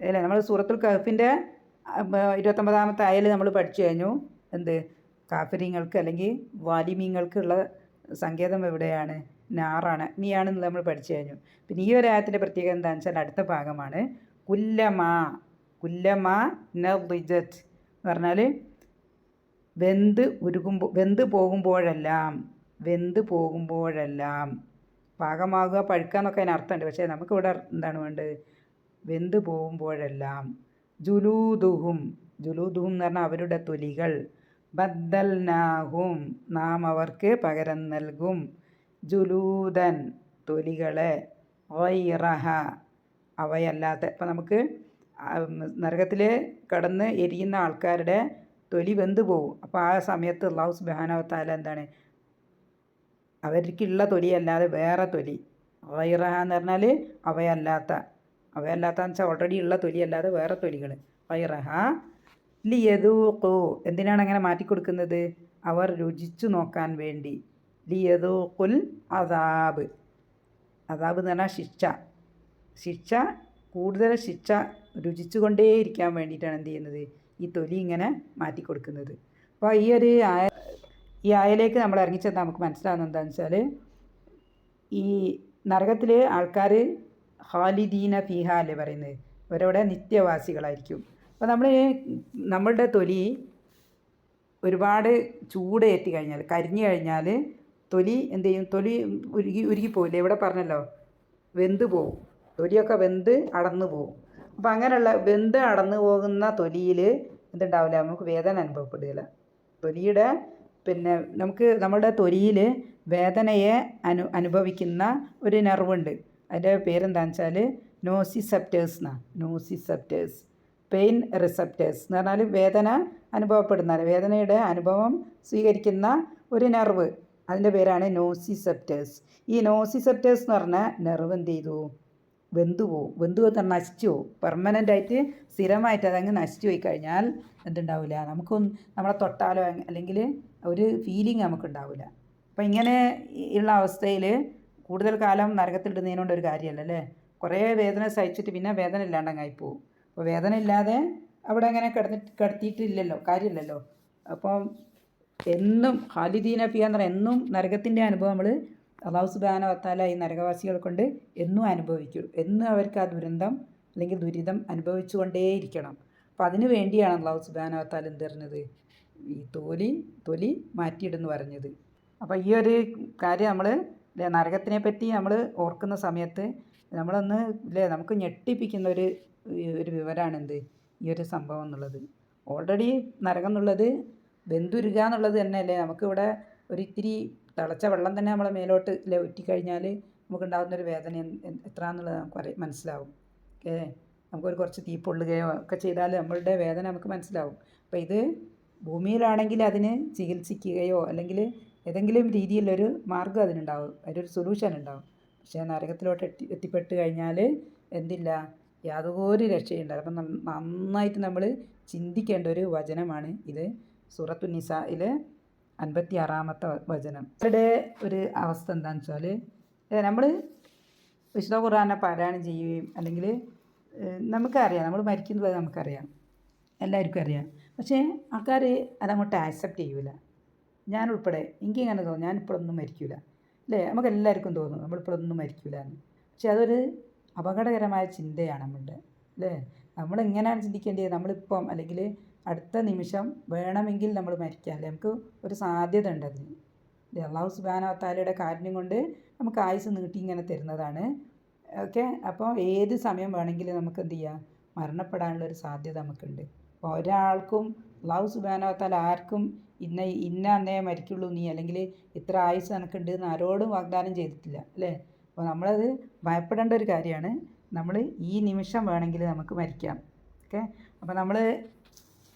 അല്ലേ, നമ്മൾ സൂറത്തുൽ കഹ്ഫിൻ്റെ 29-ാമത്തെ ആയയിൽ നമ്മൾ പഠിച്ചു കഴിഞ്ഞു എന്ത്, കാഫിരീങ്ങൾക്ക് അല്ലെങ്കിൽ വാലിമീങ്ങൾക്കുള്ള സങ്കേതം എവിടെയാണ്, നാറാണ്, അഗ്നിയാണെന്ന് നമ്മൾ പഠിച്ചു കഴിഞ്ഞു. പിന്നെ ഈ ഒരു ആയത്തിൻ്റെ പ്രത്യേകത എന്താണെന്ന് വെച്ചാൽ അടുത്ത ഭാഗമാണ് കുല്ലമാ നദിജത് എന്ന് പറഞ്ഞാൽ വെന്ത് പോകുമ്പോഴെല്ലാം പാകമാകുക, പഴുക്കുക എന്നൊക്കെ അതിന് അർത്ഥമുണ്ട്. പക്ഷേ നമുക്കിവിടെ എന്താണ് വേണ്ടത്, വെന്ത് പോകുമ്പോഴെല്ലാം. ജുലൂദുഹും എന്ന് പറഞ്ഞാൽ അവരുടെ തൊലികൾ, ബദ്ദൽനാഹും നാം അവർക്ക് പകരം നൽകും, ജുലൂദൻ തൊലികളെ, ഗൈറഹ അവയല്ലാത്ത. ഇപ്പം നമുക്ക് നരകത്തിൽ കടന്ന് എരിയുന്ന ആൾക്കാരുടെ തൊലി വെന്ത് പോകും. അപ്പോൾ ആ സമയത്ത് അല്ലാഹു സുബ്ഹാനഹു വ തആല എന്താണ്, അവർക്കുള്ള തൊലിയല്ലാതെ വേറെ തൊലി, ഗൈറഹ എന്ന് പറഞ്ഞാൽ അവയല്ലാത്ത എന്ന് വെച്ചാൽ ഓൾറെഡി ഉള്ള തൊലിയല്ലാതെ വേറെ തൊലികൾ, ഗൈറഹ ലിയദൂഖു. എന്തിനാണ് അങ്ങനെ മാറ്റിക്കൊടുക്കുന്നത്? അവർ രുചിച്ചു നോക്കാൻ വേണ്ടി. ലിയദൂഖുൽ അദാബ്. അദാബ് എന്ന് പറഞ്ഞാൽ ശിക്ഷ കൂടുതൽ ശിക്ഷ രുചിച്ചുകൊണ്ടേയിരിക്കാൻ വേണ്ടിയിട്ടാണ് എന്ത് ചെയ്യുന്നത്? ഈ തൊലി ഇങ്ങനെ മാറ്റിക്കൊടുക്കുന്നത്. അപ്പോൾ ഈ ആയയിലേക്ക് നമ്മൾ ഇറങ്ങിച്ചെന്നാൽ നമുക്ക് മനസ്സിലാവുന്നത് എന്താണെന്ന് വെച്ചാൽ, ഈ നരകത്തിൽ ആൾക്കാർ ഖാലിദീന ഫീഹ അല്ലേ പറയുന്നത്, അവരവിടെ നിത്യവാസികളായിരിക്കും. അപ്പോൾ നമ്മളുടെ തൊലി ഒരുപാട് ചൂടേറ്റി കഴിഞ്ഞാൽ, കരിഞ്ഞു കഴിഞ്ഞാൽ തൊലി എന്ത് ചെയ്യും? തൊലി ഉരുകിപ്പോവില്ലേ? ഇവിടെ പറഞ്ഞല്ലോ, വെന്ത് പോവും. തൊലിയൊക്കെ വെന്ത് അടന്നു പോവും. അപ്പോൾ അങ്ങനെയുള്ള വെന്ത് അടന്നു പോകുന്ന തൊലിയിൽ എന്തുണ്ടാവില്ല? നമുക്ക് വേദന അനുഭവപ്പെടുകയില്ല. തൊലിയുടെ നമ്മുടെ തൊലിയിൽ വേദനയെ അനുഭവിക്കുന്ന ഒരു നെർവുണ്ട്. അതിൻ്റെ പേരെന്താണെന്ന് വെച്ചാൽ നോസിസെപ്റ്റേഴ്സ് എന്നാണ്. നോസിസെപ്റ്റേഴ്സ്, പെയിൻ റിസെപ്റ്റേഴ്സ് എന്ന് പറഞ്ഞാൽ വേദന അനുഭവപ്പെടുന്ന, വേദനയുടെ അനുഭവം സ്വീകരിക്കുന്ന ഒരു നെർവ്. അതിൻ്റെ പേരാണ് നോസിസെപ്റ്റേഴ്സ്. ഈ നോസിസെപ്റ്റേഴ്സ് എന്ന് പറഞ്ഞ നെർവ് എന്ത് ചെയ്തു? വെന്തു പറഞ്ഞാൽ നശിച്ചു പോകും. പെർമനൻ്റായിട്ട് സ്ഥിരമായിട്ട് അതങ്ങ് നശിച്ചു പോയി കഴിഞ്ഞാൽ എന്തുണ്ടാവില്ല? നമ്മളെ തൊട്ടാലോ അല്ലെങ്കിൽ ഒരു ഫീലിംഗ് നമുക്കുണ്ടാവില്ല. അപ്പോൾ ഇങ്ങനെ ഉള്ള അവസ്ഥയിൽ കൂടുതൽ കാലം നരകത്തിലിടുന്നതിനോണ്ട് ഒരു കാര്യമല്ല അല്ലേ? കുറേ വേദന സഹിച്ചിട്ട് പിന്നെ വേദന ഇല്ലാണ്ടങ്ങായി പോകും. അപ്പോൾ വേദന ഇല്ലാതെ അവിടെ അങ്ങനെ കിടത്തിയിട്ടില്ലല്ലോ, കാര്യമില്ലല്ലോ. അപ്പം എന്നും ഖാലിദീന ഫിഹ എന്ന് പറഞ്ഞാൽ എന്നും നരകത്തിൻ്റെ അനുഭവം നമ്മൾ അല്ലാഹു സുബ്ഹാനഹു വ തആല ഈ നരകവാസികളെ കൊണ്ട് എന്നും അനുഭവിക്കും. എന്നും അവർക്ക് ആ ദുരന്തം അല്ലെങ്കിൽ ദുരിതം അനുഭവിച്ചു കൊണ്ടേയിരിക്കണം. അപ്പോൾ അതിനു വേണ്ടിയാണ് അല്ലാഹു സുബ്ഹാനഹു വ തആല എന്ത് പറഞ്ഞത്? ഈ തൊലി മാറ്റിയിടുന്നു പറഞ്ഞത്. അപ്പോൾ ഈ ഒരു കാര്യം നമ്മൾ നരകത്തിനെ പറ്റി നമ്മൾ ഓർക്കുന്ന സമയത്ത് നമ്മളൊന്ന് നമുക്ക് ഞെട്ടിപ്പിക്കുന്ന ഒരു വിവരമാണ് എന്ത്? ഈ ഒരു സംഭവം എന്നുള്ളത്. ഓൾറെഡി നരകം എന്നുള്ളത് വെന്തുരുക എന്നുള്ളത് തന്നെയല്ലേ? നമുക്കിവിടെ ഒരിത്തിരി തിളച്ച വെള്ളം തന്നെ നമ്മളെ മേലോട്ട് ഒറ്റിക്കഴിഞ്ഞാൽ നമുക്കുണ്ടാകുന്നൊരു വേദന എത്രയാണെന്നുള്ളത് നമുക്ക് മനസ്സിലാവും. നമുക്കൊരു കുറച്ച് തീ പൊള്ളുകയോ ഒക്കെ ചെയ്താൽ നമ്മളുടെ വേദന നമുക്ക് മനസ്സിലാവും. അപ്പോൾ ഇത് ഭൂമിയിലാണെങ്കിൽ അതിന് ചികിത്സിക്കുകയോ അല്ലെങ്കിൽ ഏതെങ്കിലും രീതിയിലൊരു മാർഗ്ഗം അതിനുണ്ടാവും, അതിനൊരു സൊല്യൂഷൻ ഉണ്ടാവും. പക്ഷേ നരകത്തിലോട്ട് എത്തിപ്പെട്ട് കഴിഞ്ഞാൽ എന്തില്ല? യാതൊരു രക്ഷയുണ്ടാകും. അപ്പം നന്നായിട്ട് നമ്മൾ ചിന്തിക്കേണ്ട ഒരു വചനമാണ് ഇത്. സൂറത്തു നിസായിൽ 56-ാമത്തെ വചനം. അവരുടെ ഒരു അവസ്ഥ എന്താണെന്ന് വെച്ചാൽ, നമ്മൾ വിശുദ്ധ ഖുർആനെ പാരായണം ചെയ്യുകയും അല്ലെങ്കിൽ നമുക്കറിയാം നമ്മൾ മരിക്കുന്നത് നമുക്കറിയാം, എല്ലാവർക്കും അറിയാം. പക്ഷേ ആൾക്കാർ അതങ്ങോട്ട് ആക്സെപ്റ്റ് ചെയ്യൂല. ഞാനുൾപ്പെടെ എനിക്കിങ്ങനെ തോന്നും, ഞാനിപ്പോഴൊന്നും മരിക്കില്ല അല്ലേ? നമുക്ക് എല്ലാവർക്കും തോന്നും നമ്മളിപ്പോഴൊന്നും മരിക്കില്ല എന്ന്. പക്ഷെ അതൊരു അപകടകരമായ ചിന്തയാണ് നമ്മളുടെ അല്ലേ? നമ്മളെങ്ങനെയാണ് ചിന്തിക്കേണ്ടത്? നമ്മളിപ്പം അല്ലെങ്കിൽ അടുത്ത നിമിഷം വേണമെങ്കിൽ നമ്മൾ മരിക്കാം അല്ലേ? നമുക്ക് ഒരു സാധ്യത ഉണ്ട് അതിന്. അല്ലാഹു സുബ്ഹാനഹു വ തആലയുടെ കാരുണ്യം കൊണ്ട് നമുക്ക് ആയുസ് നീട്ടി ഇങ്ങനെ തരുന്നതാണ്. ഓക്കെ, അപ്പോൾ ഏത് സമയം വേണമെങ്കിലും നമുക്ക് എന്ത് ചെയ്യാം? മരണപ്പെടാനുള്ളൊരു സാധ്യത നമുക്കുണ്ട്. അപ്പോൾ ഒരാൾക്കും അല്ലാഹു സുബ്ഹാനഹു വ തആല ആർക്കും ഇന്ന അന്നേ മരിക്കുള്ളൂ നീ, അല്ലെങ്കിൽ ഇത്ര ആയുസ് എനിക്കുണ്ട് എന്ന് ആരോടും വാഗ്ദാനം ചെയ്തിട്ടില്ല അല്ലേ? അപ്പോൾ നമ്മളത് ഭയപ്പെടേണ്ട ഒരു കാര്യമാണ്. നമ്മൾ ഈ നിമിഷം വേണമെങ്കിൽ നമുക്ക് മരിക്കാം. ഓക്കെ, അപ്പോൾ നമ്മൾ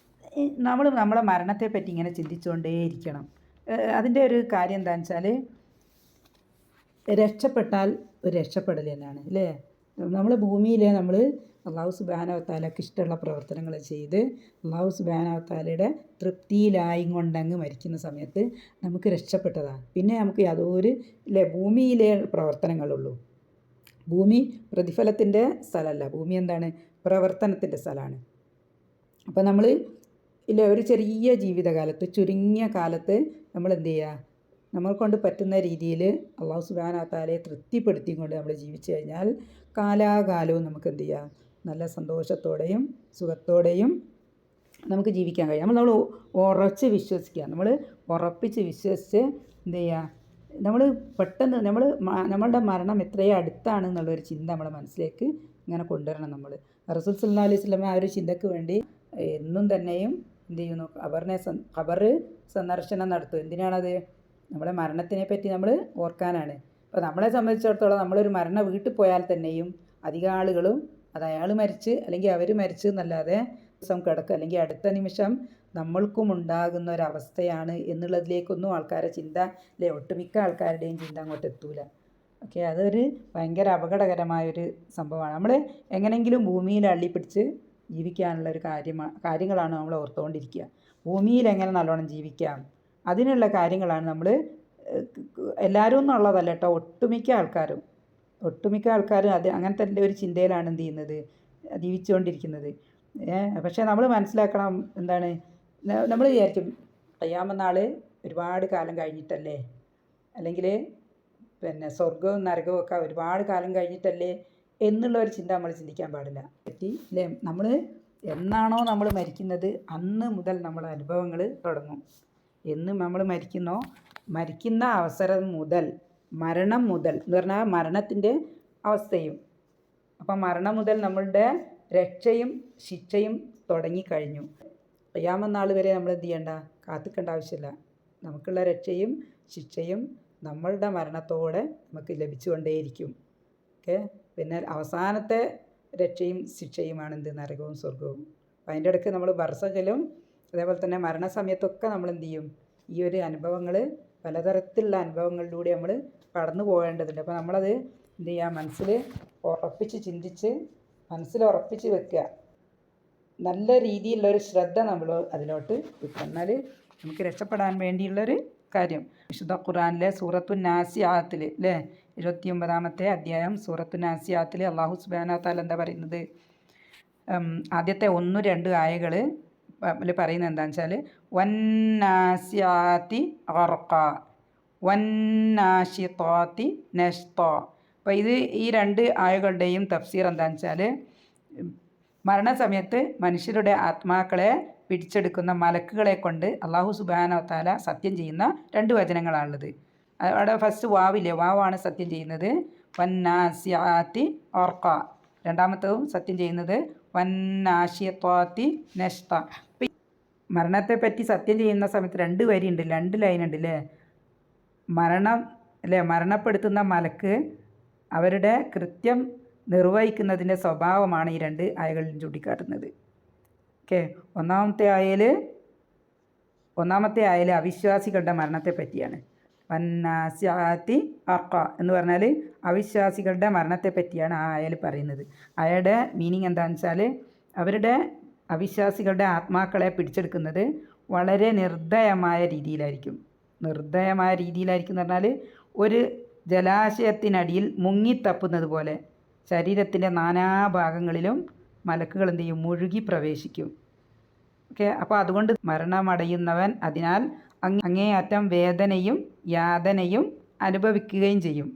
നമ്മളെ മരണത്തെപ്പറ്റി ഇങ്ങനെ ചിന്തിച്ചുകൊണ്ടേയിരിക്കണം. അതിൻ്റെ ഒരു കാര്യം എന്താണെന്ന് വെച്ചാൽ, രക്ഷപ്പെട്ടാൽ ഒരു രക്ഷപ്പെടൽ തന്നെയാണ് അല്ലേ? നമ്മൾ ഭൂമിയിൽ നമ്മൾ അല്ലാഹു സുബ്ഹാനഹു വ തആലയ്ക്ക് ഇഷ്ടമുള്ള പ്രവർത്തനങ്ങൾ ചെയ്ത് അല്ലാഹു സുബ്ഹാനഹു വ തആലയുടെ തൃപ്തിയിലായി കൊണ്ടങ്ങ് മരിക്കുന്ന സമയത്ത് നമുക്ക് രക്ഷപ്പെട്ടതാണ്. പിന്നെ നമുക്ക് യാതൊരു ഭൂമിയിലെ പ്രവർത്തനങ്ങളുള്ളൂ. ഭൂമി പ്രതിഫലത്തിൻ്റെ സ്ഥലമല്ല, ഭൂമി എന്താണ്? പ്രവർത്തനത്തിൻ്റെ സ്ഥലമാണ്. അപ്പോൾ നമ്മൾ ഒരു ചെറിയ ജീവിതകാലത്ത്, ചുരുങ്ങിയ കാലത്ത് നമ്മൾ എന്ത് ചെയ്യുക? നമ്മൾ കൊണ്ട് പറ്റുന്ന രീതിയിൽ അല്ലാഹു സുബ്ഹാനഹു വ തആലയെ തൃപ്തിപ്പെടുത്തിക്കൊണ്ട് നമ്മൾ ജീവിച്ചു കഴിഞ്ഞാൽ കാലാകാലവും നമുക്ക് എന്ത് ചെയ്യാം? നല്ല സന്തോഷത്തോടെയും സുഖത്തോടെയും നമുക്ക് ജീവിക്കാൻ കഴിയും. നമ്മൾ ഉറച്ച് വിശ്വസിക്കുക, നമ്മൾ ഉറപ്പിച്ച് വിശ്വസിച്ച് എന്ത് ചെയ്യുക? നമ്മൾ പെട്ടെന്ന് നമ്മളുടെ മരണം എത്രയോ അടുത്താണ് എന്നുള്ളൊരു ചിന്ത നമ്മളെ മനസ്സിലേക്ക് ഇങ്ങനെ കൊണ്ടുവരണം. റസൂൽ സല്ലല്ലാഹു അലൈഹി വസല്ലം ആ ഒരു ചിന്തക്ക് വേണ്ടി എന്നും തന്നെയും എന്ത് ചെയ്യുന്നു? ഖബർ സന്ദർശനം നടത്തും. എന്തിനാണത്? നമ്മുടെ മരണത്തിനെ പറ്റി നമ്മൾ ഓർക്കാനാണ്. അപ്പോൾ നമ്മളെ സംബന്ധിച്ചിടത്തോളം നമ്മളൊരു മരണ വീട്ടിൽ പോയാൽ തന്നെയും അധികം ആളുകളും അത് അയാൾ മരിച്ച് അല്ലെങ്കിൽ അവർ മരിച്ച് എന്നല്ലാതെ ദിവസം കിടക്കുക അല്ലെങ്കിൽ അടുത്ത നിമിഷം നമ്മൾക്കും ഉണ്ടാകുന്ന ഒരവസ്ഥയാണ് എന്നുള്ളതിലേക്കൊന്നും ആൾക്കാരെ ചിന്ത ഒട്ടുമിക്ക ആൾക്കാരുടെയും ചിന്ത അങ്ങോട്ട് എത്തൂല. ഓക്കെ, അതൊരു ഭയങ്കര അപകടകരമായൊരു സംഭവമാണ്. നമ്മൾ എങ്ങനെയെങ്കിലും ഭൂമിയിൽ അള്ളിപ്പിടിച്ച് ജീവിക്കാനുള്ള ഒരു കാര്യങ്ങളാണ് നമ്മൾ ഓർത്തുകൊണ്ടിരിക്കുക. ഭൂമിയിൽ എങ്ങനെ നല്ലോണം ജീവിക്കാം, അതിനുള്ള കാര്യങ്ങളാണ് നമ്മൾ എല്ലാവരും എന്നുള്ളതല്ല കേട്ടോ, ഒട്ടുമിക്ക ആൾക്കാരും അത് അങ്ങനത്തെ ഒരു ചിന്തയിലാണ് എന്ത് ചെയ്യുന്നത്, ജീവിച്ചുകൊണ്ടിരിക്കുന്നത്. പക്ഷേ നമ്മൾ മനസ്സിലാക്കണം, എന്താണ്, നമ്മൾ വിചാരിക്കും ഖിയാമത്ത് നാൾ ഒരുപാട് കാലം കഴിഞ്ഞിട്ടല്ലേ, അല്ലെങ്കിൽ പിന്നെ സ്വർഗവും നരകവും ഒക്കെ ഒരുപാട് കാലം കഴിഞ്ഞിട്ടല്ലേ എന്നുള്ള ഒരു ചിന്ത നമ്മൾ ചിന്തിക്കാൻ പാടില്ല. അല്ലേ, നമ്മൾ എന്നാണോ നമ്മൾ മരിക്കുന്നത് അന്ന് മുതൽ നമ്മളെ അനുഭവങ്ങൾ തുടങ്ങും. എന്ന് നമ്മൾ മരിക്കുന്ന അവസരം മുതൽ, മരണം മുതൽ എന്ന് പറഞ്ഞാൽ മരണത്തിൻ്റെ അവസ്ഥയും, അപ്പം മരണം മുതൽ നമ്മളുടെ രക്ഷയും ശിക്ഷയും തുടങ്ങിക്കഴിഞ്ഞു. ഖിയാമത്ത് നാൾ വരെ നമ്മൾ എന്ത് ചെയ്യണ്ട, കാത്തിക്കേണ്ട ആവശ്യമില്ല. നമുക്കുള്ള രക്ഷയും ശിക്ഷയും നമ്മളുടെ മരണത്തോടെ നമുക്ക് ലഭിച്ചുകൊണ്ടേയിരിക്കും. ഓക്കെ, പിന്നെ അവസാനത്തെ രക്ഷയും ശിക്ഷയുമാണ് എന്ത്, നരകവും സ്വർഗവും. അപ്പം അതിൻ്റെ ഇടയ്ക്ക് നമ്മൾ ബർസഖിലും അതേപോലെ തന്നെ മരണസമയത്തൊക്കെ നമ്മൾ എന്ത് ചെയ്യും, ഈ ഒരു അനുഭവങ്ങൾ, പലതരത്തിലുള്ള അനുഭവങ്ങളിലൂടെ നമ്മൾ കടന്നു പോകേണ്ടതുണ്ട്. അപ്പോൾ നമ്മളത് എന്ത് ചെയ്യുക, മനസ്സിൽ ഉറപ്പിച്ച് വെക്കുക. നല്ല രീതിയിലുള്ളൊരു ശ്രദ്ധ നമ്മൾ അതിലോട്ട് വെക്കുക. എന്നാൽ നമുക്ക് രക്ഷപ്പെടാൻ വേണ്ടിയുള്ളൊരു കാര്യം. വിശുദ്ധ ഖുർആനിലെ സൂറത്തു നാസിയാത്തിൽ അല്ലേ, 29-ാമത്തെ അധ്യായം സൂറത്തു നാസിയാത്തിൽ അള്ളാഹു സുബ്ഹാനഹു വ തആല എന്താ പറയുന്നത്, ആദ്യത്തെ 1-2 ആയകൾ പറയുന്നത് എന്താണെന്ന് വെച്ചാൽ, വന്നാസിയാത്തി ഗർഖ വന്നാഷിതാത്തി നഷ്ത. അപ്പോൾ ഈ 2 ആയകളുടെയും തഫ്സീർ എന്താണെന്ന് വെച്ചാൽ, മരണസമയത്ത് മനുഷ്യരുടെ ആത്മാക്കളെ പിടിച്ചെടുക്കുന്ന മലക്കുകളെ കൊണ്ട് അള്ളാഹു സുബ്ഹാനഹു വ തആല സത്യം ചെയ്യുന്ന 2 വചനങ്ങളാണുള്ളത്. അവിടെ ഫസ്റ്റ് വാവില്ലേ, വാവാണ് സത്യം ചെയ്യുന്നത്, വന്നാസിയാത്തി ഗർഖ. രണ്ടാമത്തതും സത്യം ചെയ്യുന്നത് വന്നാഷിതാത്തി നഷ്ത. മരണത്തെപ്പറ്റി സത്യം ചെയ്യുന്ന സമയത്ത് 2 വരിയുണ്ട്, 2 ലൈനുണ്ട് അല്ലേ. മരണപ്പെടുത്തുന്ന മലക്ക് അവരുടെ കൃത്യം നിർവഹിക്കുന്നതിൻ്റെ സ്വഭാവമാണ് ഈ 2 ആയകളിലും ചൂണ്ടിക്കാട്ടുന്നത്. ഓക്കെ, ഒന്നാമത്തെ ആയൽ അവിശ്വാസികളുടെ മരണത്തെ പറ്റിയാണ്. വന്നാസിയാത്തി ഗർഖ എന്ന് പറഞ്ഞാൽ അവിശ്വാസികളുടെ മരണത്തെ പറ്റിയാണ് ആ ആയൽ പറയുന്നത്. ആയയുടെ മീനിങ് എന്താണെന്ന് വെച്ചാൽ, അവരുടെ അവിശ്വാസികളുടെ ആത്മാക്കളെ പിടിച്ചെടുക്കുന്നത് വളരെ നിർദ്ദയമായ രീതിയിലായിരിക്കും എന്ന് പറഞ്ഞാൽ, ഒരു ജലാശയത്തിനടിയിൽ മുങ്ങിത്തപ്പുന്നത് പോലെ ശരീരത്തിൻ്റെ നാനാഭാഗങ്ങളിലും മലക്കുകൾ എന്ത് ചെയ്യും, മുഴുകി പ്രവേശിക്കും. ഓക്കെ, അപ്പോൾ അതുകൊണ്ട് മരണമടയുന്നവൻ അതിനാൽ അങ്ങേയറ്റം വേദനയും യാതനയും അനുഭവിക്കുകയും ചെയ്യും.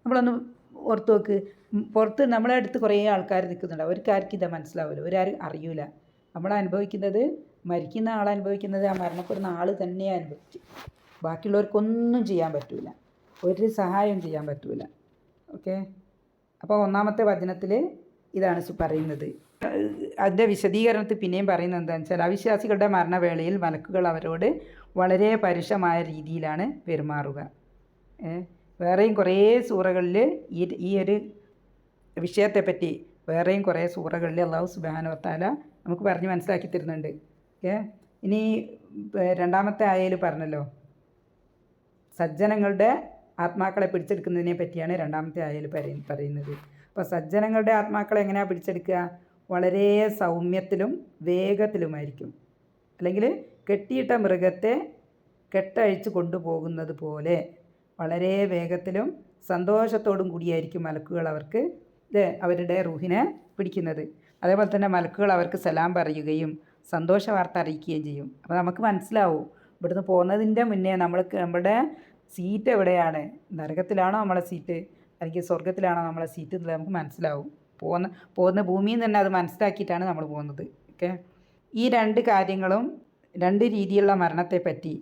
നമ്മളൊന്ന് ഓർത്ത് നോക്ക്, പുറത്ത് നമ്മളെ അടുത്ത് കുറേ ആൾക്കാർ നിൽക്കുന്നുണ്ട്, അവർക്കാർക്കും ഇത് മനസ്സിലാവില്ല, ഒരാരും അറിയൂല. മരിക്കുന്ന ആളനുഭവിക്കുന്നത് ആ മരണപ്പെടുന്ന ആൾ തന്നെ അനുഭവിക്കും. ബാക്കിയുള്ളവർക്കൊന്നും ചെയ്യാൻ പറ്റില്ല, ഒരു സഹായം ചെയ്യാൻ പറ്റില്ല. ഓക്കെ, അപ്പോൾ 1-ാമത്തെ വചനത്തിൽ ഇതാണ് പറയുന്നത്. അതിൻ്റെ വിശദീകരണത്തിൽ പിന്നെയും പറയുന്നത് എന്താണെന്ന് വെച്ചാൽ, അവിശ്വാസികളുടെ മരണവേളയിൽ മലക്കുകൾ അവരോട് വളരെ പരുഷമായ രീതിയിലാണ് പെരുമാറുക. വേറെയും കുറേ സൂറകളിൽ ഈ ഒരു വിഷയത്തെപ്പറ്റി വേറെയും കുറേ സൂറകളിൽ അള്ളാഹു സുബ്ഹാനഹു വ തആല നമുക്ക് പറഞ്ഞ് മനസ്സിലാക്കി തരുന്നുണ്ട്. ഇനി 2-ാമത്തെ ആയയിൽ പറഞ്ഞല്ലോ, സജ്ജനങ്ങളുടെ ആത്മാക്കളെ പിടിച്ചെടുക്കുന്നതിനെ പറ്റിയാണ് 2-ാമത്തെ ആയയിൽ പറയുന്നത്. അപ്പോൾ സജ്ജനങ്ങളുടെ ആത്മാക്കളെ എങ്ങനെയാണ് പിടിച്ചെടുക്കുക, വളരെ സൗമ്യത്തിലും വേഗത്തിലുമായിരിക്കും. അല്ലെങ്കിൽ കെട്ടിയിട്ട മൃഗത്തെ കെട്ടഴിച്ച് കൊണ്ടുപോകുന്നത് പോലെ വളരെ വേഗത്തിലും സന്തോഷത്തോടും കൂടിയായിരിക്കും മലക്കുകൾ അവരുടെ റൂഹിനെ പിടിക്കുന്നത്. അതേപോലെ തന്നെ മലക്കുകൾ അവർക്ക് സലാം പറയുകയും സന്തോഷ വാർത്ത അറിയിക്കുകയും ചെയ്യും. അപ്പോൾ നമുക്ക് മനസ്സിലാവും, ഇവിടുന്ന് പോകുന്നതിൻ്റെ മുന്നേ നമ്മുടെ സീറ്റ് എവിടെയാണ്, നരകത്തിലാണോ നമ്മളെ സീറ്റ് അല്ലെങ്കിൽ സ്വർഗത്തിലാണോ നമ്മളെ സീറ്റ് എന്നുള്ളത് നമുക്ക് മനസ്സിലാവും. പോകുന്ന ഭൂമിയിൽ നിന്ന് തന്നെ അത് മനസ്സിലാക്കിയിട്ടാണ് നമ്മൾ പോകുന്നത്. ഓക്കെ, ഈ 2 കാര്യങ്ങളും 2 രീതിയിലുള്ള മരണത്തെപ്പറ്റി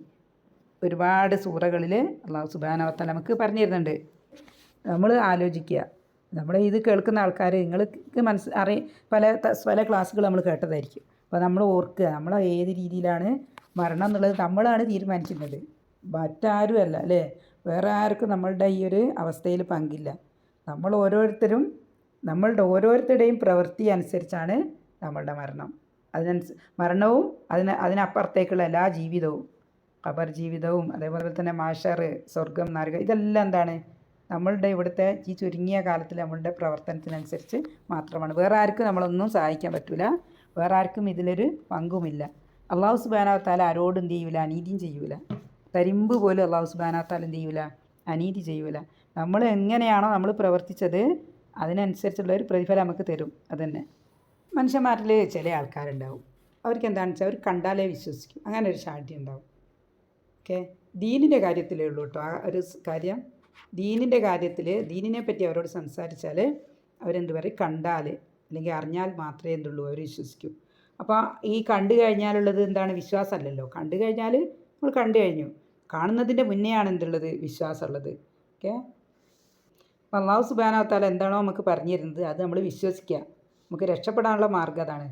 ഒരുപാട് സൂറകളിൽ അള്ളാഹു സുബ്ഹാനഹു വ തആല നമുക്ക് പറഞ്ഞു തരുന്നുണ്ട്. നമ്മൾ ആലോചിക്കുക, നമ്മൾ ഇത് കേൾക്കുന്ന ആൾക്കാർ, നിങ്ങൾക്ക് പല ക്ലാസ്സുകൾ നമ്മൾ കേട്ടതായിരിക്കും. അപ്പോൾ നമ്മൾ ഓർക്കുക, നമ്മൾ ഏത് രീതിയിലാണ് മരണം എന്നുള്ളത് നമ്മളാണ് തീരുമാനിക്കുന്നത്, മറ്റാരുമല്ല അല്ലേ. വേറെ ആർക്കും നമ്മളുടെ ഈ ഒരു അവസ്ഥയിൽ പങ്കില്ല. നമ്മളുടെ ഓരോരുത്തരുടെയും പ്രവൃത്തി അനുസരിച്ചാണ് നമ്മളുടെ മരണവും അതിനപ്പുറത്തേക്കുള്ള എല്ലാ ജീവിതവും, ഖബർ ജീവിതവും അതേപോലെ തന്നെ മാഷർ, സ്വർഗം, നരകം, ഇതെല്ലാം എന്താണ്, നമ്മളുടെ ഇവിടുത്തെ ഈ ചുരുങ്ങിയ കാലത്തിൽ നമ്മളുടെ പ്രവർത്തനത്തിനനുസരിച്ച് മാത്രമാണ്. വേറെ ആർക്കും നമ്മളൊന്നും സഹായിക്കാൻ പറ്റില്ല, വേറെ ആർക്കും ഇതിലൊരു പങ്കുമില്ല. അള്ളാഹു സുബ്ഹാനഹു വ തആല ആരോടും എന്ത് ചെയ്യൂല, അനീതിയും ചെയ്യൂല. തരിമ്പ് പോലും അള്ളാഹു സുബ്ഹാനഹു വ തആല എന്ത് ചെയ്യൂല, അനീതി ചെയ്യൂല. നമ്മൾ എങ്ങനെയാണോ നമ്മൾ പ്രവർത്തിച്ചത് അതിനനുസരിച്ചുള്ള ഒരു പ്രതിഫലം നമുക്ക് തരും. അതന്നെ. മനുഷ്യന്മാരിൽ ചില ആൾക്കാരുണ്ടാവും, അവർക്ക് എന്താണെന്ന് വെച്ചാൽ അവർ കണ്ടാലേ വിശ്വസിക്കും, അങ്ങനെ ഒരു ശാഠ്യം ഉണ്ടാവും. ഓക്കെ, ദീനിൻ്റെ കാര്യത്തിലേ ഉള്ളൂ കേട്ടോ ആ ഒരു കാര്യം. ദീനിൻ്റെ കാര്യത്തിൽ ദീനിനെ പറ്റി അവരോട് സംസാരിച്ചാൽ അവരെന്ത് പറയും, കണ്ടാൽ അല്ലെങ്കിൽ അറിഞ്ഞാൽ മാത്രമേ എന്തുള്ളൂ അവർ വിശ്വസിക്കൂ. അപ്പോൾ ഈ കണ്ടു കഴിഞ്ഞാലുള്ളത് എന്താണ്, വിശ്വാസമല്ലല്ലോ. കണ്ടു കഴിഞ്ഞാൽ നമ്മൾ കണ്ടു കഴിഞ്ഞു, കാണുന്നതിൻ്റെ മുന്നെയാണ് എന്തുള്ളത്, വിശ്വാസമുള്ളത്. ഓക്കെ, അപ്പോൾ അല്ലാഹു സുബ്ഹാനഹു വ തആല എന്താണോ നമുക്ക് പറഞ്ഞു തരുന്നത് അത് നമ്മൾ വിശ്വസിക്കുക. നമുക്ക് രക്ഷപ്പെടാനുള്ള മാർഗ്ഗം അതാണ്.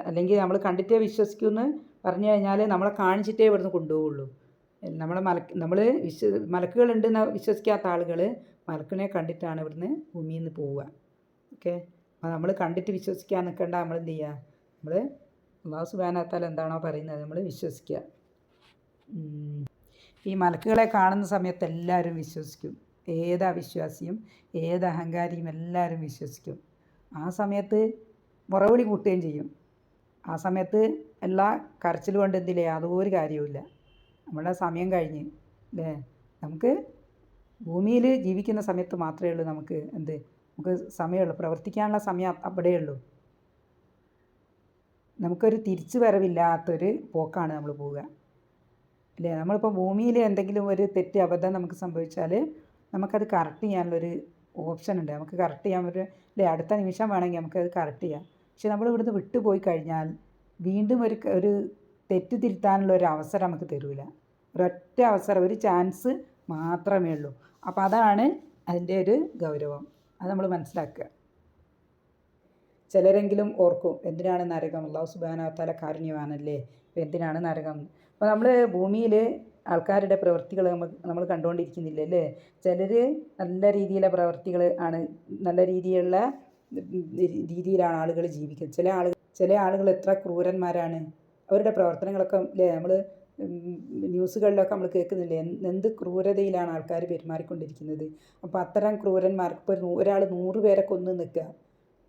അല്ലെങ്കിൽ നമ്മൾ കണ്ടിട്ടേ വിശ്വസിക്കുമെന്ന് പറഞ്ഞു കഴിഞ്ഞാൽ നമ്മളെ കാണിച്ചിട്ടേ ഇവിടുന്ന് കൊണ്ടുപോവുള്ളൂ. നമ്മളെ മലക്കുകളുണ്ടെന്ന് വിശ്വസിക്കാത്ത ആളുകൾ മലക്കിനെ കണ്ടിട്ടാണ് ഇവിടുന്ന് ഭൂമിയിൽ നിന്ന് പോവുക. ഓക്കെ, അപ്പോൾ നമ്മൾ കണ്ടിട്ട് വിശ്വസിക്കാൻ നിൽക്കേണ്ട, നമ്മൾ എന്ത് ചെയ്യുക, നമ്മൾ അല്ലാഹു സുബ്ഹാനഹു വ തആല എന്താണോ പറയുന്നത് നമ്മൾ വിശ്വസിക്കുക. ഈ മലക്കുകളെ കാണുന്ന സമയത്ത് എല്ലാവരും വിശ്വസിക്കും. ഏത് അവിശ്വാസിയും ഏത് അഹങ്കാരിയും എല്ലാവരും വിശ്വസിക്കും. ആ സമയത്ത് മുറവിളി കൂട്ടുകയും ചെയ്യും. ആ സമയത്ത് എല്ലാ കരച്ചിൽ കൊണ്ട് എന്തില്ലേ യാതൊരു കാര്യവുമില്ല. നമ്മളുടെ സമയം കഴിഞ്ഞ് അല്ലേ, നമുക്ക് ഭൂമിയിൽ ജീവിക്കുന്ന സമയത്ത് മാത്രമേ ഉള്ളൂ നമുക്ക് നമുക്ക് സമയമുള്ളൂ, പ്രവർത്തിക്കാനുള്ള സമയം അവിടെയേ ഉള്ളൂ. നമുക്കൊരു തിരിച്ചു വരവില്ലാത്തൊരു പോക്കാണ് നമ്മൾ പോവുക അല്ലേ. നമ്മളിപ്പോൾ ഭൂമിയിൽ എന്തെങ്കിലും ഒരു തെറ്റ് അബദ്ധം നമുക്ക് സംഭവിച്ചാൽ നമുക്കത് കറക്റ്റ് ചെയ്യാനുള്ളൊരു ഓപ്ഷൻ ഉണ്ട്. നമുക്ക് കറക്റ്റ് ചെയ്യാൻ ഒരു അല്ലേ, അടുത്ത നിമിഷം വേണമെങ്കിൽ നമുക്കത് കറക്റ്റ് ചെയ്യാം. പക്ഷെ നമ്മൾ ഇവിടുന്ന് വിട്ടുപോയി കഴിഞ്ഞാൽ വീണ്ടും ഒരു തെറ്റ് തിരുത്താനുള്ള ഒരു അവസരം നമുക്ക് തരില്ല. ഒരൊറ്റ അവസരം, ഒരു ചാൻസ് മാത്രമേ ഉള്ളൂ. അപ്പോൾ അതാണ് അതിൻ്റെ ഒരു ഗൗരവം, അത് നമ്മൾ മനസ്സിലാക്കുക. ചിലരെങ്കിലും ഓർക്കും, എന്തിനാണ് നരകം, അല്ലാഹു സുബ്ഹാനഹു വ തആല കാരുണ്യവാനല്ലേ, അപ്പോൾ എന്തിനാണ് നരകം. അപ്പോൾ നമ്മൾ ഭൂമിയിൽ ആൾക്കാരുടെ പ്രവൃത്തികൾ നമ്മൾ കണ്ടുകൊണ്ടിരിക്കുന്നില്ല അല്ലേ. ചിലർ നല്ല രീതിയിലുള്ള പ്രവൃത്തികൾ ആണ്, നല്ല രീതിയിലാണ് ആളുകൾ ജീവിക്കുന്നത്. ചില ആളുകൾ എത്ര ക്രൂരന്മാരാണ്, അവരുടെ പ്രവർത്തനങ്ങളൊക്കെ അല്ലേ നമ്മൾ ന്യൂസുകളിലൊക്കെ നമ്മൾ കേൾക്കുന്നില്ലേ, എന്ത് ക്രൂരതയിലാണ് ആൾക്കാർ പെരുമാറിക്കൊണ്ടിരിക്കുന്നത്. അപ്പോൾ അത്തരം ക്രൂരന്മാർക്ക് ഇപ്പോൾ ഒരാൾ 100 പേരെ കൊന്ന് നിൽക്കുക,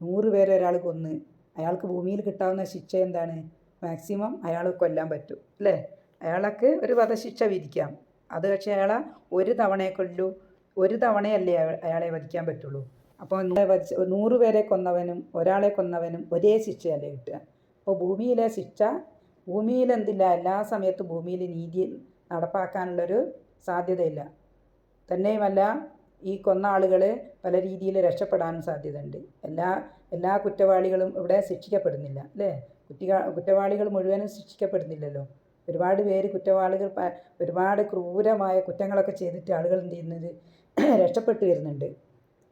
100 പേരെ ഒരാൾ കൊന്ന്, അയാൾക്ക് ഭൂമിയിൽ കിട്ടാവുന്ന ശിക്ഷ എന്താണ്, മാക്സിമം അയാൾ കൊല്ലാൻ പറ്റും അല്ലേ, അയാൾക്ക് ഒരു വധശിക്ഷ വിധിക്കാം. അത് പക്ഷേ അയാളെ ഒരു തവണയെ കൊല്ലൂ, ഒരു തവണയല്ലേ അയാളെ വധിക്കാൻ പറ്റുള്ളൂ. അപ്പോൾ 100 പേരെ കൊന്നവനും ഒരാളെ കൊന്നവനും ഒരേ ശിക്ഷയല്ലേ കിട്ടുക. അപ്പോൾ ഭൂമിയിലെ ശിക്ഷ, ഭൂമിയിൽ എന്തില്ല, എല്ലാ സമയത്തും ഭൂമിയിൽ നീതി നടപ്പാക്കാനുള്ളൊരു സാധ്യതയില്ല. തന്നെയുമല്ല ഈ കൊന്ന ആളുകൾ പല രീതിയിൽ രക്ഷപ്പെടാനും സാധ്യതയുണ്ട്. എല്ലാ കുറ്റവാളികളും ഇവിടെ ശിക്ഷിക്കപ്പെടുന്നില്ല അല്ലേ. കുറ്റവാളികൾ മുഴുവനും ശിക്ഷിക്കപ്പെടുന്നില്ലല്ലോ. ഒരുപാട് പേര് ഒരുപാട് ക്രൂരമായ കുറ്റങ്ങളൊക്കെ ചെയ്തിട്ട് ആളുകൾ എന്ത് ചെയ്യുന്നത്, രക്ഷപ്പെട്ടു വരുന്നുണ്ട്.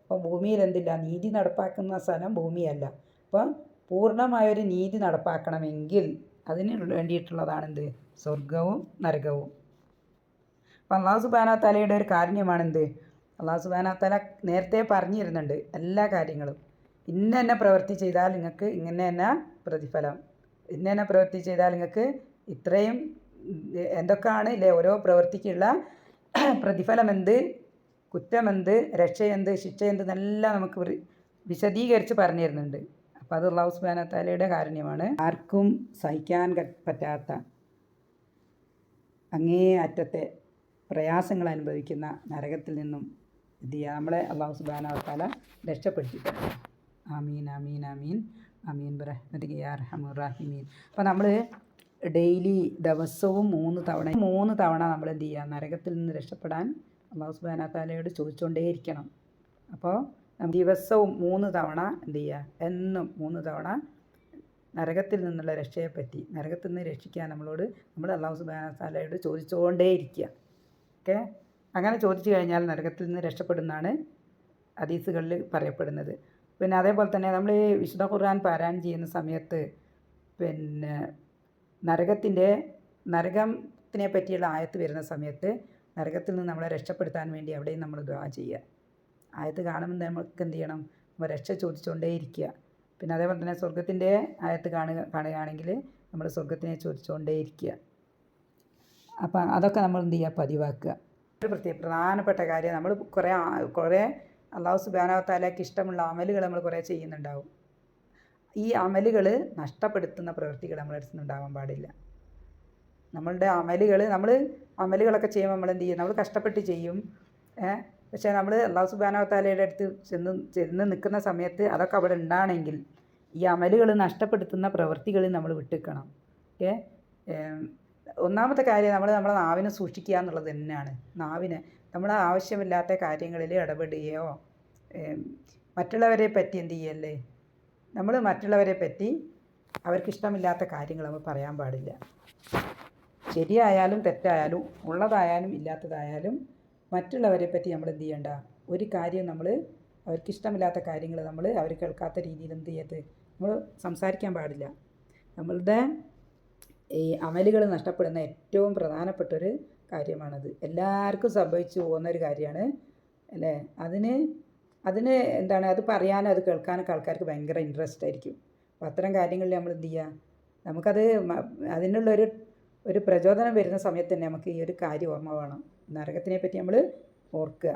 അപ്പോൾ ഭൂമിയിൽ എന്തില്ല, നീതി നടപ്പാക്കുന്ന സ്ഥലം ഭൂമിയല്ല. അപ്പം പൂർണ്ണമായൊരു നീതി നടപ്പാക്കണമെങ്കിൽ അതിന് വേണ്ടിയിട്ടുള്ളതാണെന്ത്, സ്വർഗവും നരകവും. അപ്പം അല്ലാഹു സുബ്ഹാനഹു വ തആലയുടെ ഒരു കാരുണ്യമാണെന്ത്, അല്ലാഹു സുബ്ഹാനഹു വ തആല നേരത്തെ പറഞ്ഞു തരുന്നുണ്ട് എല്ലാ കാര്യങ്ങളും. ഇന്ന പ്രവൃത്തി ചെയ്താൽ നിങ്ങൾക്ക് ഇങ്ങനെ തന്നെ പ്രതിഫലം, ഇന്ന പ്രവൃത്തി ചെയ്താൽ നിങ്ങൾക്ക് ഇത്രയും എന്തൊക്കെയാണ് ഇല്ലേ, ഓരോ പ്രവൃത്തിക്കുള്ള പ്രതിഫലം എന്ത്, കുറ്റമെന്ത്, രക്ഷയെന്ത്, ശിക്ഷയെന്ത് എന്നെല്ലാം നമുക്ക് വിശദീകരിച്ച് പറഞ്ഞു തരുന്നുണ്ട്. അപ്പോൾ അത് അല്ലാഹു സുബ്ഹാനഹു വ തആലയുടെ കാരുണ്യമാണ്. ആർക്കും സഹിക്കാൻ പറ്റാത്ത അങ്ങേ അറ്റത്തെ പ്രയാസങ്ങൾ അനുഭവിക്കുന്ന നരകത്തിൽ നിന്നും എന്ത് ചെയ്യുക, നമ്മളെ അല്ലാഹു സുബ്ഹാനഹു വ തആല രക്ഷപ്പെടുത്തിത്തരണം. ആമീൻ ആമീൻ ആമീൻ ആമീൻ ബിറഹ്മതിക യാ അർഹമർ റഹീമീൻ. അപ്പോൾ നമ്മൾ ഡെയിലി ദിവസവും 3 തവണ നമ്മൾ എന്ത് ചെയ്യുക, നരകത്തിൽ നിന്ന് രക്ഷപ്പെടാൻ അല്ലാഹു സുബ്ഹാനഹു വ തആലയോട് ചോദിച്ചുകൊണ്ടേയിരിക്കണം. അപ്പോൾ ദിവസവും 3 തവണ എന്ത് ചെയ്യുക, എന്നും 3 തവണ നരകത്തിൽ നിന്നുള്ള രക്ഷയെപ്പറ്റി, നരകത്തിൽ നിന്ന് രക്ഷിക്കാൻ നമ്മൾ അല്ലാഹു സുബ്ഹാനഹു വ തആലയോട് ചോദിച്ചുകൊണ്ടേയിരിക്കുക. ഓക്കെ, അങ്ങനെ ചോദിച്ചു കഴിഞ്ഞാൽ നരകത്തിൽ നിന്ന് രക്ഷപ്പെടുന്നതാണ് ഹദീസുകളിൽ പറയപ്പെടുന്നത്. പിന്നെ അതേപോലെ തന്നെ നമ്മൾ വിശുദ്ധ ഖുർആൻ പാരായണം ചെയ്യുന്ന സമയത്ത് പിന്നെ നരകത്തിനെ പറ്റിയുള്ള ആയത്ത് വരുന്ന സമയത്ത് നരകത്തിൽ നിന്ന് നമ്മളെ രക്ഷപ്പെടുത്താൻ വേണ്ടി അവിടെയും നമ്മൾ ദുആ ചെയ്യുക. ആയത്ത് കാണുമ്പോൾ നമുക്ക് എന്ത് ചെയ്യണം, നമ്മൾ രക്ഷ ചോദിച്ചുകൊണ്ടേയിരിക്കുക. പിന്നെ അതേപോലെ തന്നെ സ്വർഗത്തിൻ്റെ ആയത്ത് കാണുകയാണെങ്കിൽ നമ്മൾ സ്വർഗത്തിനെ ചോദിച്ചുകൊണ്ടേയിരിക്കുക. അപ്പം അതൊക്കെ നമ്മൾ എന്ത് ചെയ്യുക, പതിവാക്കുക. ഒരു പ്രധാനപ്പെട്ട കാര്യം നമ്മൾ കുറേ അള്ളാഹു സുബ്ഹാനഹു വ തആലയ്ക്ക് ഇഷ്ടമുള്ള അമലുകൾ നമ്മൾ കുറേ ചെയ്യുന്നുണ്ടാവും. ഈ അമലുകൾ നഷ്ടപ്പെടുത്തുന്ന പ്രവൃത്തികൾ നമ്മുടെ അടുത്ത് ഉണ്ടാവാൻ പാടില്ല. നമ്മളുടെ അമലുകളൊക്കെ ചെയ്യുമ്പോൾ നമ്മൾ എന്ത് ചെയ്യും? നമ്മൾ കഷ്ടപ്പെട്ട് ചെയ്യും. പക്ഷേ നമ്മൾ അള്ളാഹു സുബ്ഹാനഹു വ തആലയുടെ അടുത്ത് ചെന്ന് നിൽക്കുന്ന സമയത്ത് അതൊക്കെ അവിടെ ഉണ്ടാണെങ്കിൽ ഈ അമലുകൾ നഷ്ടപ്പെടുത്തുന്ന പ്രവൃത്തികൾ നമ്മൾ വിട്ടുക്കണം. ഒന്നാമത്തെ കാര്യം നമ്മളെ നാവിനെ സൂക്ഷിക്കുക എന്നുള്ളത് തന്നെയാണ്. നമ്മൾ ആവശ്യമില്ലാത്ത കാര്യങ്ങളിൽ ഇടപെടുകയോ മറ്റുള്ളവരെ പറ്റി എന്ത് ചെയ്യല്ലേ, നമ്മൾ മറ്റുള്ളവരെ പറ്റി അവർക്കിഷ്ടമില്ലാത്ത കാര്യങ്ങൾ നമ്മൾ പറയാൻ പാടില്ല. ശരിയായാലും തെറ്റായാലും ഉള്ളതായാലും ഇല്ലാത്തതായാലും മറ്റുള്ളവരെ പറ്റി നമ്മൾ എന്ത് ചെയ്യണ്ട, ഒരു കാര്യം അവർക്കിഷ്ടമില്ലാത്ത കാര്യങ്ങൾ അവർ കേൾക്കാത്ത രീതിയിൽ എന്ത് ചെയ്യരുത്, നമ്മൾ സംസാരിക്കാൻ പാടില്ല. നമ്മളുടെ ഈ അമലുകൾ നഷ്ടപ്പെടുന്ന ഏറ്റവും പ്രധാനപ്പെട്ടൊരു കാര്യമാണത്. എല്ലാവർക്കും സംഭവിച്ചു പോകുന്നൊരു കാര്യമാണ് അല്ലേ. അതിന് എന്താണ്, അത് പറയാനും അത് കേൾക്കാനൊക്കെ ആൾക്കാർക്ക് ഭയങ്കര ഇൻട്രസ്റ്റ് ആയിരിക്കും. അപ്പോൾ അത്തരം കാര്യങ്ങളിൽ നമ്മൾ എന്ത് ചെയ്യുക, നമുക്കത് അതിനുള്ളൊരു പ്രചോദനം വരുന്ന സമയത്ത് തന്നെ നമുക്ക് ഈ ഒരു കാര്യം ഓർമ്മ വേണം. നരകത്തിനെ പറ്റി നമ്മൾ ഓർക്കുക.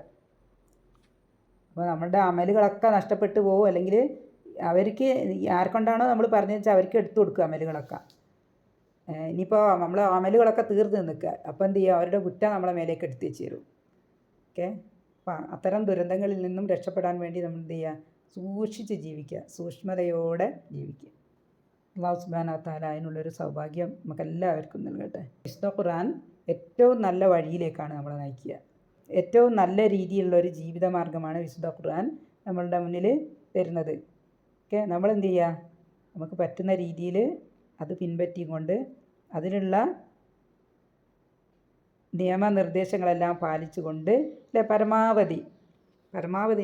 അപ്പോൾ നമ്മളുടെ അമലുകളൊക്കെ നഷ്ടപ്പെട്ടു പോകും. അല്ലെങ്കിൽ അവർക്ക് ആർക്കൊണ്ടാണോ നമ്മൾ പറഞ്ഞു വെച്ചാൽ അവർക്ക് എടുത്തു കൊടുക്കുക അമലുകളൊക്കെ. ഇനിയിപ്പോൾ നമ്മൾ അമലുകളൊക്കെ തീർന്ന് നിൽക്കുക, അപ്പോൾ എന്ത് ചെയ്യുക, അവരുടെ കുറ്റം നമ്മളെ മേലേക്ക് എടുത്ത് വെച്ച് തരും. അപ്പോൾ അത്തരം ദുരന്തങ്ങളിൽ നിന്നും രക്ഷപ്പെടാൻ വേണ്ടി നമ്മൾ എന്ത് ചെയ്യുക, സൂക്ഷിച്ച് ജീവിക്കുക, സൂക്ഷ്മതയോടെ ജീവിക്കുക. അല്ലാഹു സുബ്ഹാനഹു വ തആല അതിനുള്ളൊരു സൗഭാഗ്യം നമുക്കെല്ലാവർക്കും നൽകട്ടെ. വിശുദ്ധ ഖുർആൻ ഏറ്റവും നല്ല വഴിയിലേക്കാണ് നമ്മളെ നയിക്കുക. ഏറ്റവും നല്ല രീതിയിലുള്ളൊരു ജീവിത മാർഗ്ഗമാണ് വിശുദ്ധ ഖുർആൻ നമ്മളുടെ മുന്നിൽ തരുന്നത്. നമ്മളെന്ത് ചെയ്യുക, നമുക്ക് പറ്റുന്ന രീതിയിൽ അത് പിൻപറ്റിക്കൊണ്ട് അതിലുള്ള നിയമനിർദ്ദേശങ്ങളെല്ലാം പാലിച്ചുകൊണ്ട് പരമാവധി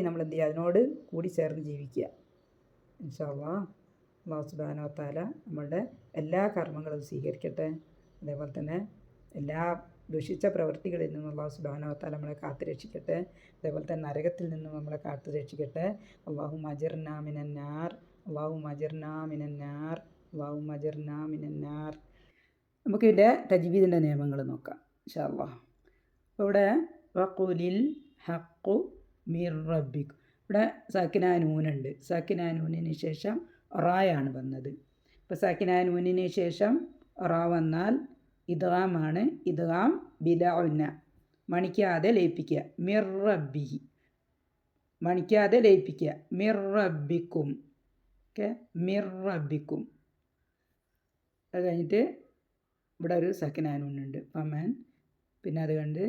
നമ്മൾ എന്ത് ചെയ്യുക, അതിനോട് കൂടി ചേർന്ന് ജീവിക്കുക. ഇൻഷാ അല്ലാഹ് അല്ലാഹു സുബ്ഹാനഹു വ തആല നമ്മളുടെ എല്ലാ കർമ്മങ്ങളും സ്വീകരിക്കട്ടെ. അതേപോലെ തന്നെ എല്ലാ ദുഷിച്ച പ്രവൃത്തികളിൽ നിന്നും അല്ലാഹു സുബ്ഹാനഹു വ തആല നമ്മളെ കാത്തു രക്ഷിക്കട്ടെ. അതേപോലെ തന്നെ നരകത്തിൽ നിന്നും നമ്മളെ കാത്തു രക്ഷിക്കട്ടെ. അല്ലാഹുമ്മ അജിർനാ മിനന്നാർ, അല്ലാഹുമ്മ അജിർനാ മിനന്നാർ, അല്ലാഹുമ്മ അജിർനാ മിനന്നാർ. നമുക്കിതിൻ്റെ തജ്വീദിൻ്റെ നിയമങ്ങൾ നോക്കാം ഇൻഷാ അല്ലാഹ്. അപ്പോൾ ഇവിടെ വഖുലിൽ ഹഖു മിർ റബ്ബിക്, ഇവിടെ സാക്കിനാ നൂനുണ്ട്. സാക്കിനാ നൂനിന് ശേഷം റായാണ് വന്നത്. ഇപ്പോൾ സാക്കിനാ നൂനിന് ശേഷം റാ വന്നാൽ ഇദ്ഗാമാണ്. ഇദ്ഗാം ബിലാ ഉന്ന, മണിക്കാതെ ലയിപ്പിക്കുക. മിർ റബ്ബിഹി, മണിക്കാതെ ലയിപ്പിക്കുക. മിർ റബ്ബിക്കും, മിർ റബ്ബിക്കും. അത് കഴിഞ്ഞിട്ട് ഇവിടെ ഒരു സാക്കിനാ നൂനുണ്ട് ഫമൻ, പിന്നെ അത് കണ്ട്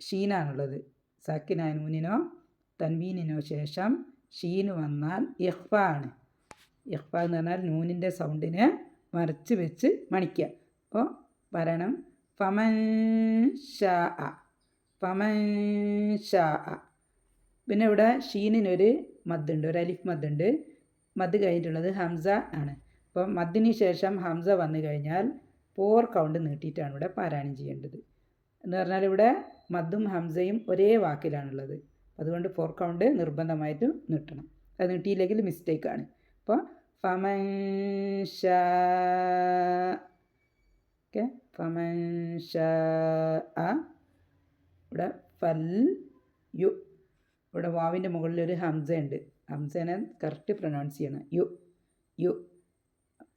ഷീനാണുള്ളത്. സാക്കിനാ നൂനിനോ തൻവീനിനോ ശേഷം ഷീന് വന്നാൽ ഇഖ്ഫ ആണ്. ഇഖ്ഫ എന്ന് പറഞ്ഞാൽ നൂനിൻ്റെ സൗണ്ടിനെ മറച്ച് വെച്ച് മണിക്കുക. അപ്പോൾ പറയണം ഫമൻ ഷാ അ, ഫമൻ ഷാ അ. പിന്നെ ഇവിടെ ഷീനിനൊരു മദ്ദുണ്ട്, ഒരു അലിഫ് മദ്ദുണ്ട്. മദ് കഴിഞ്ഞിട്ടുള്ളത് ഹംസ ആണ്. അപ്പോൾ മദ്ദിന് ശേഷം ഹംസ വന്നു കഴിഞ്ഞാൽ 4 കൗണ്ട് നീട്ടിയിട്ടാണ് ഇവിടെ പാരായണം ചെയ്യേണ്ടത്. എന്ന് പറഞ്ഞാൽ ഇവിടെ മദ്ദും ഹംസയും ഒരേ വാക്കിലാണുള്ളത്. അതുകൊണ്ട് 4 കൗണ്ട് നിർബന്ധമായിട്ട് നീട്ടണം. അത് നീട്ടിയില്ലെങ്കിൽ മിസ്റ്റേക്കാണ്. അപ്പോൾ ഫമൻ ഷാ, ഫമൻ ഷാ അ. ഇവിടെ ഫൽ യു, ഇവിടെ വാവിൻ്റെ മുകളിലൊരു ഹംസ ഉണ്ട്. ഹംസനെ കറക്റ്റ് പ്രൊനൗൺസ് ചെയ്യണം. യു യു,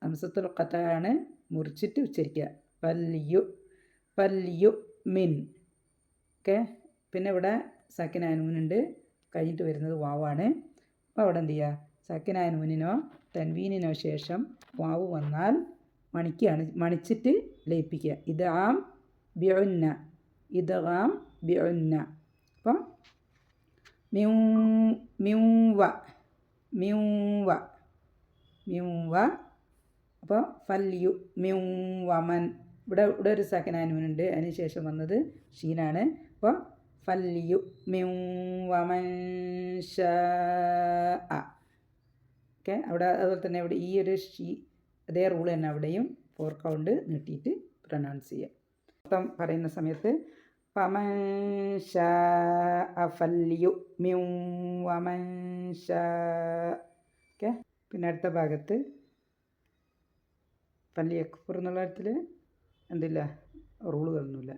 ഹംസത്തുൽ ഖത്അയാണ്, മുറിച്ചിട്ട് ഉച്ചരിക്കുക. ഫൽ യു മിൻ. പിന്നെ ഇവിടെ സാക്കിനാ നൂനുണ്ട്, കഴിഞ്ഞിട്ട് വരുന്നത് വാവാണ്. അപ്പോൾ അവിടെ എന്ത് ചെയ്യുക, സാക്കിനാ നൂനിനോ തൻവീനിനോ ശേഷം വാവ് വന്നാൽ മണിക്കുകയാണ്, മണിച്ചിട്ട് ലയിപ്പിക്കുക. ഇദ്ഗാം ബിഉന്ന, ഇദ്ഗാം ബിഉന്ന. അപ്പോൾ മിൗവ, മിൗവ, മിൗവ. അപ്പോൾ ഫല്യു മിൗവമൻ, ഇവിടെ ഒരു സാക്കിനാ നൂനുണ്ട്, അതിന് ശേഷം വന്നത് ഷീനാണ്. അപ്പോൾ ഫല്യു മിൗവമൻ ഷാ അ. അവിടെ അതുപോലെ തന്നെ ഇവിടെ ഈ ഒരു അതേ റൂൾ തന്നെ അവിടെയും 4 കൗണ്ട് നീട്ടിയിട്ട് പ്രൊനൗൺസ് ചെയ്യുക. മൊത്തം പറയുന്ന സമയത്ത് ഫമൻ ഷാ അ ഫല്യു മിൗവമൻ ഷാ. പിന്നെ അടുത്ത ഭാഗത്ത് ഫല്യക്ഫുർ എന്നുള്ള കാര്യത്തിൽ എന്തില്ല, റൂളുകളൊന്നുമില്ല.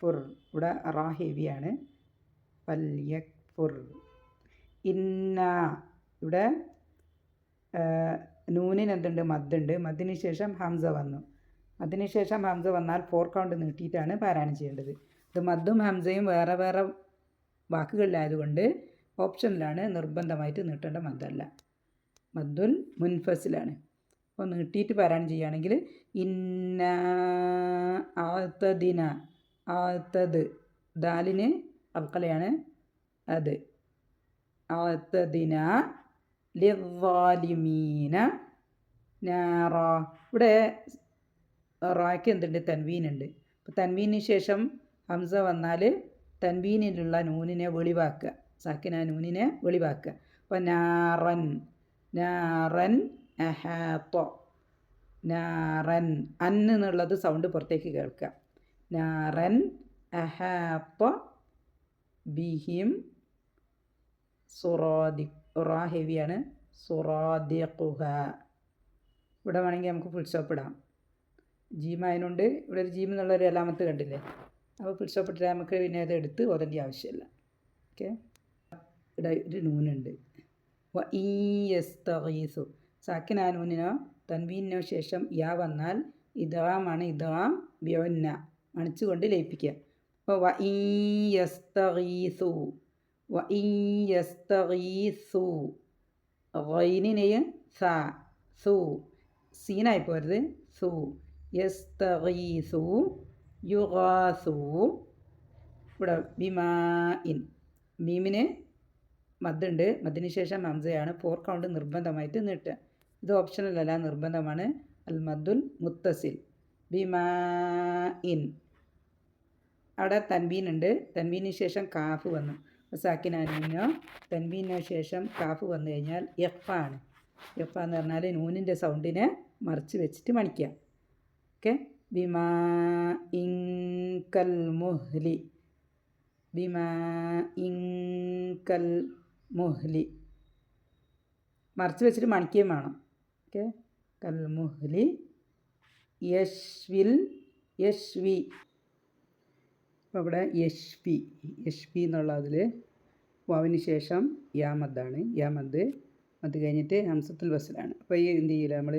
ഫുർ. ഇവിടെ റാ ഹെവിയാണ്. ഫുർ. ഇന്ന ഇവിടെ നൂനിന് എന്തുണ്ട്? മദ്ദുണ്ട്. മദ്ദിന് ശേഷം ഹംസ വന്നു. അതിന് ശേഷം ഹംസ വന്നാൽ 4 കൗണ്ട് നീട്ടിയിട്ടാണ് പാരായണം ചെയ്യേണ്ടത്. ഇത് മദ്ദും ഹംസയും വേറെ വേറെ വാക്കുകളിലായതുകൊണ്ട് ഓപ്ഷനിലാണ്, നിർബന്ധമായിട്ട് നീട്ടേണ്ട മദ്ദല്ല. മദ്ദുൽ മുൻഫസിലാണ്. അപ്പോൾ നീട്ടിയിട്ട് പാരായണം ചെയ്യുകയാണെങ്കിൽ ഇന്ന ആത്തദിന. ആത്തത് ദാലിന് അൽക്കലയാണ്. അത് ആത്തദിന ലിദ്ദാലിമീന നാറ. ഇവിടെ റായ്ക്ക് എന്തുണ്ട്? തൻവീനുണ്ട്. അപ്പോൾ തൻവീനിന് ശേഷം ഹംസ വന്നാൽ തൻവീനിലുള്ള നൂനിനെ വെളിവാക്കുക, സാക്കിന നൂനിനെ വെളിവാക്കുക. അപ്പോൾ നാറൻ. നാറൻ അഹാത്ത. നാറൻ എന്നുള്ളത് സൗണ്ട് പുറത്തേക്ക് കേൾക്കുക. നാറൻ അഹാത്ത ബിഹിം സുറാദി. റാ ഹെവിയാണ്. സുറാദിഖുഹ. ഇവിടെ വേണമെങ്കിൽ നമുക്ക് ഫുൾ സ്റ്റോപ്പ് ഇടാം. ജീമായതുകൊണ്ട് ഇവിടെ ഒരു ജീം എന്നുള്ളൊരു അലാമത്ത് കണ്ടില്ലേ? അപ്പോൾ ഫുൾ സ്റ്റോപ്പ് ഇട്ടാൽ നമുക്ക് പിന്നെ അത് എടുത്ത് ഓതേണ്ട ആവശ്യമില്ല. ഓക്കെ. ഇവിടെ ഒരു നൂനുണ്ട്. വഇയസ്തഗീസു. സാക്കിന നൂനിനോ തൻവീനോ ശേഷം യാ വന്നാൽ ഇദ്ഗാമാണ്. ഇദ്ഗാം ബിഉന്ന മണിച്ചുകൊണ്ട് ലയിപ്പിക്കുക. അപ്പോൾ വഇയസ്തഗീസു. വഇയസ്തഗീസു. ഗൈനിനെയും സാ സു സീനായി പോരുത്. സു. യസ്തഗീസു യുഗാസു. ഇവിടെ ബിമാഇൻ. മീമിന് മദ്ദുണ്ട്. മദ്ദിന് ശേഷം ഹംസയാണ്. 4 കൗണ്ട് നിർബന്ധമായിട്ട് നീട്ടുക. ഇത് ഓപ്ഷനല്ല, നിർബന്ധമാണ്. അൽ മദ്ദുൽ മുത്തസിൽ. ബിമാഇൻ. അവിടെ തൻവീനുണ്ട്. തൻവീനിന് ശേഷം കാഫ് വന്നു. സാക്കിനോ തൻവീനോ ശേഷം കാഫ് വന്നു കഴിഞ്ഞാൽ ഇഖ്ഫ ആണ്. ഇഖ്ഫ എന്ന് പറഞ്ഞാൽ നൂനിൻ്റെ സൗണ്ടിനെ മറിച്ച് വെച്ചിട്ട് മണിക്കുക. ഓക്കെ. ബിമാ ഇൻകൽ മുഹ്ലി. ബിമാ ഇൻകൽ മുഹ്ലി മറിച്ച് വെച്ചിട്ട് മണിക്കുകയും വേണം. ഓക്കെ. കൽ മുഹ്ലി യശ്വിൽ. യശ്വി. അപ്പോൾ ഇവിടെ യശ്വി. യശ്വി എന്നുള്ളതിൽ വാവിന് ശേഷം യാമദ്ദാണ്. യാമദ്. മദ് കഴിഞ്ഞിട്ട് ഹംസത്തുൽ വസ്ലാണ്. അപ്പോൾ ഈ എന്ത് ചെയ്യില്ല, നമ്മൾ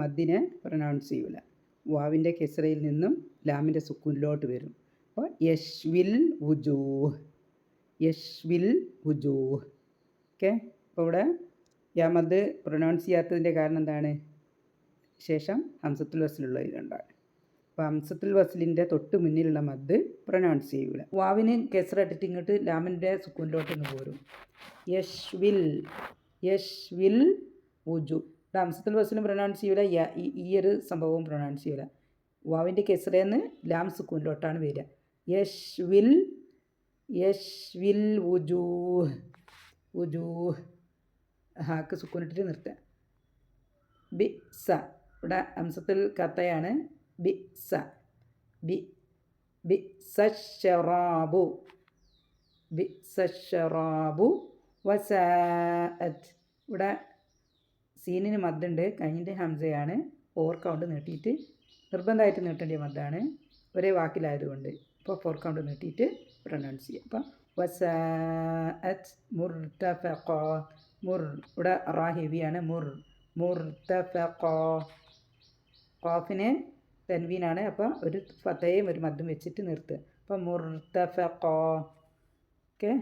മദ്ദിനെ പ്രൊനൗൺസ് ചെയ്യില്ല. വാവിൻ്റെ കെസ്റയിൽ നിന്നും ലാമിൻ്റെ സുക്കൂനിലോട്ട് വരും. അപ്പോൾ യശ്വിൽ വുജൂഹ്. യശ്വിൽ വുജൂഹ്. ഓക്കെ. അപ്പോൾ ഇവിടെ യാമദ് പ്രൊനൗൺസ് ചെയ്യാത്തതിൻ്റെ കാരണം എന്താണ്? ശേഷം ഹംസത്തുൽ വസ്ലുള്ളതുകൊണ്ടാണ്. അപ്പോൾ ഹംസത്തുൽ വസ്ലിൻ്റെ തൊട്ട് മുന്നിലുള്ള മദ് പ്രൊനൗൺസ് ചെയ്യൂല. വാവിന് കെസ്റട്ടിട്ട് ഇങ്ങോട്ട് ലാമിൻ്റെ സുക്കൂനിലോട്ടൊന്ന് പോരും. യശ്വിൽ. യശ്വിൽ വുജു. ഇവിടെ ഹംസത്തുൽ വസ്ലും പ്രൊനൗൺസ് ചെയ്യൂല. ഈ ഒരു സംഭവവും പ്രൊനൗൺസ് ചെയ്യൂല. വാവിൻ്റെ കെസ്റേന്ന് ലാം സുക്കൂനിലോട്ടാണ് വരിക. യശ്വിൽ. യശ്വിൽ വുജൂഹ്. വുജൂഹ്. ഹാക്ക് സുക്കൂനിട്ടിട്ട് നിർത്തുക. ബിസ. ഇവിടെ ഹംസത്തുൽ ഖത്തയാണ്. ബിസ. ബിസശ്ശറാബു. ബിസശ്ശറാബു വസാഅത്. ഇവിടെ സീനിന് മദ്ദുണ്ട്. കഴിഞ്ഞിട്ട് ഹംസയാണ്. 4 കൗണ്ട് നീട്ടിയിട്ട് നിർബന്ധമായിട്ട് നീട്ടേണ്ട മദ്ദാണ്, ഒരേ വാക്കിലായതുകൊണ്ട്. അപ്പോൾ 4 കൗണ്ട് നീട്ടിയിട്ട് പ്രൊനൗൺസ് ചെയ്യുക. അപ്പോൾ വസാഅത് മുർതഫഖ. മുർ. ഇവിടെ റാ ഹെവിയാണ്. മുർ. മുർതഫഖ. ഖാഫിന് തൻവീനാണ്. അപ്പോൾ ഒരു ഫതയും ഒരു മദ്ദും വെച്ചിട്ട് നിർത്തുക. അപ്പോൾ മുർതഫഖ. ഓക്കെ.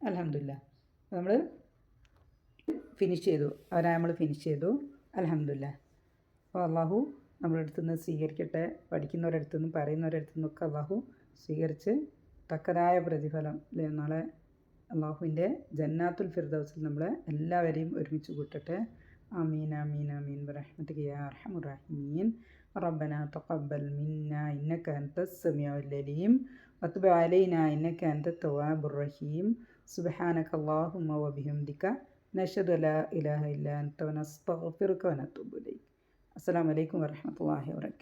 അൽഹംദുലില്ലാ. നമ്മൾ ഫിനിഷ് ചെയ്തു. നമ്മൾ ഫിനിഷ് ചെയ്തു. അൽഹംദുലില്ലാ. അപ്പോൾ അള്ളാഹു നമ്മുടെ അടുത്തു നിന്ന് സ്വീകരിക്കട്ടെ. പഠിക്കുന്നവരടുത്തു നിന്നും പറയുന്നവരടുത്തു നിന്നൊക്കെ അള്ളാഹു സ്വീകരിച്ച് തക്കതായ പ്രതിഫലം നാളെ അള്ളാഹുവിൻ്റെ ജന്നാത്തുൽ ഫിർദൗസിൽ നമ്മളെ എല്ലാവരെയും ഒരുമിച്ച് കൂട്ടട്ടെ. ആമീൻ ആമീൻ ആമീൻ ബിറഹ്മതിക യാ അർഹമർ റഹീമീൻ. റബ്ബനാ തഖബ്ബൽ മിന്നാ ഇന്നക അൻതസ് സമീഉൽ അലീം വതുബ് അലൈനാ ഇന്നക അൻതത് തവ്വാബുർ റഹീം. സുബ്ഹാനക അല്ലാഹുമ്മ വബിഹംദിക നശ്ഹദു ലാ ഇലാഹ ഇല്ലാ അൻത വനസ്തഗ്ഫിറുക വനതൂബു ഇലൈക്. അസ്സലാമു അലൈക്കും വറഹ്മത്തുള്ളാഹി വബറകാതുഹു.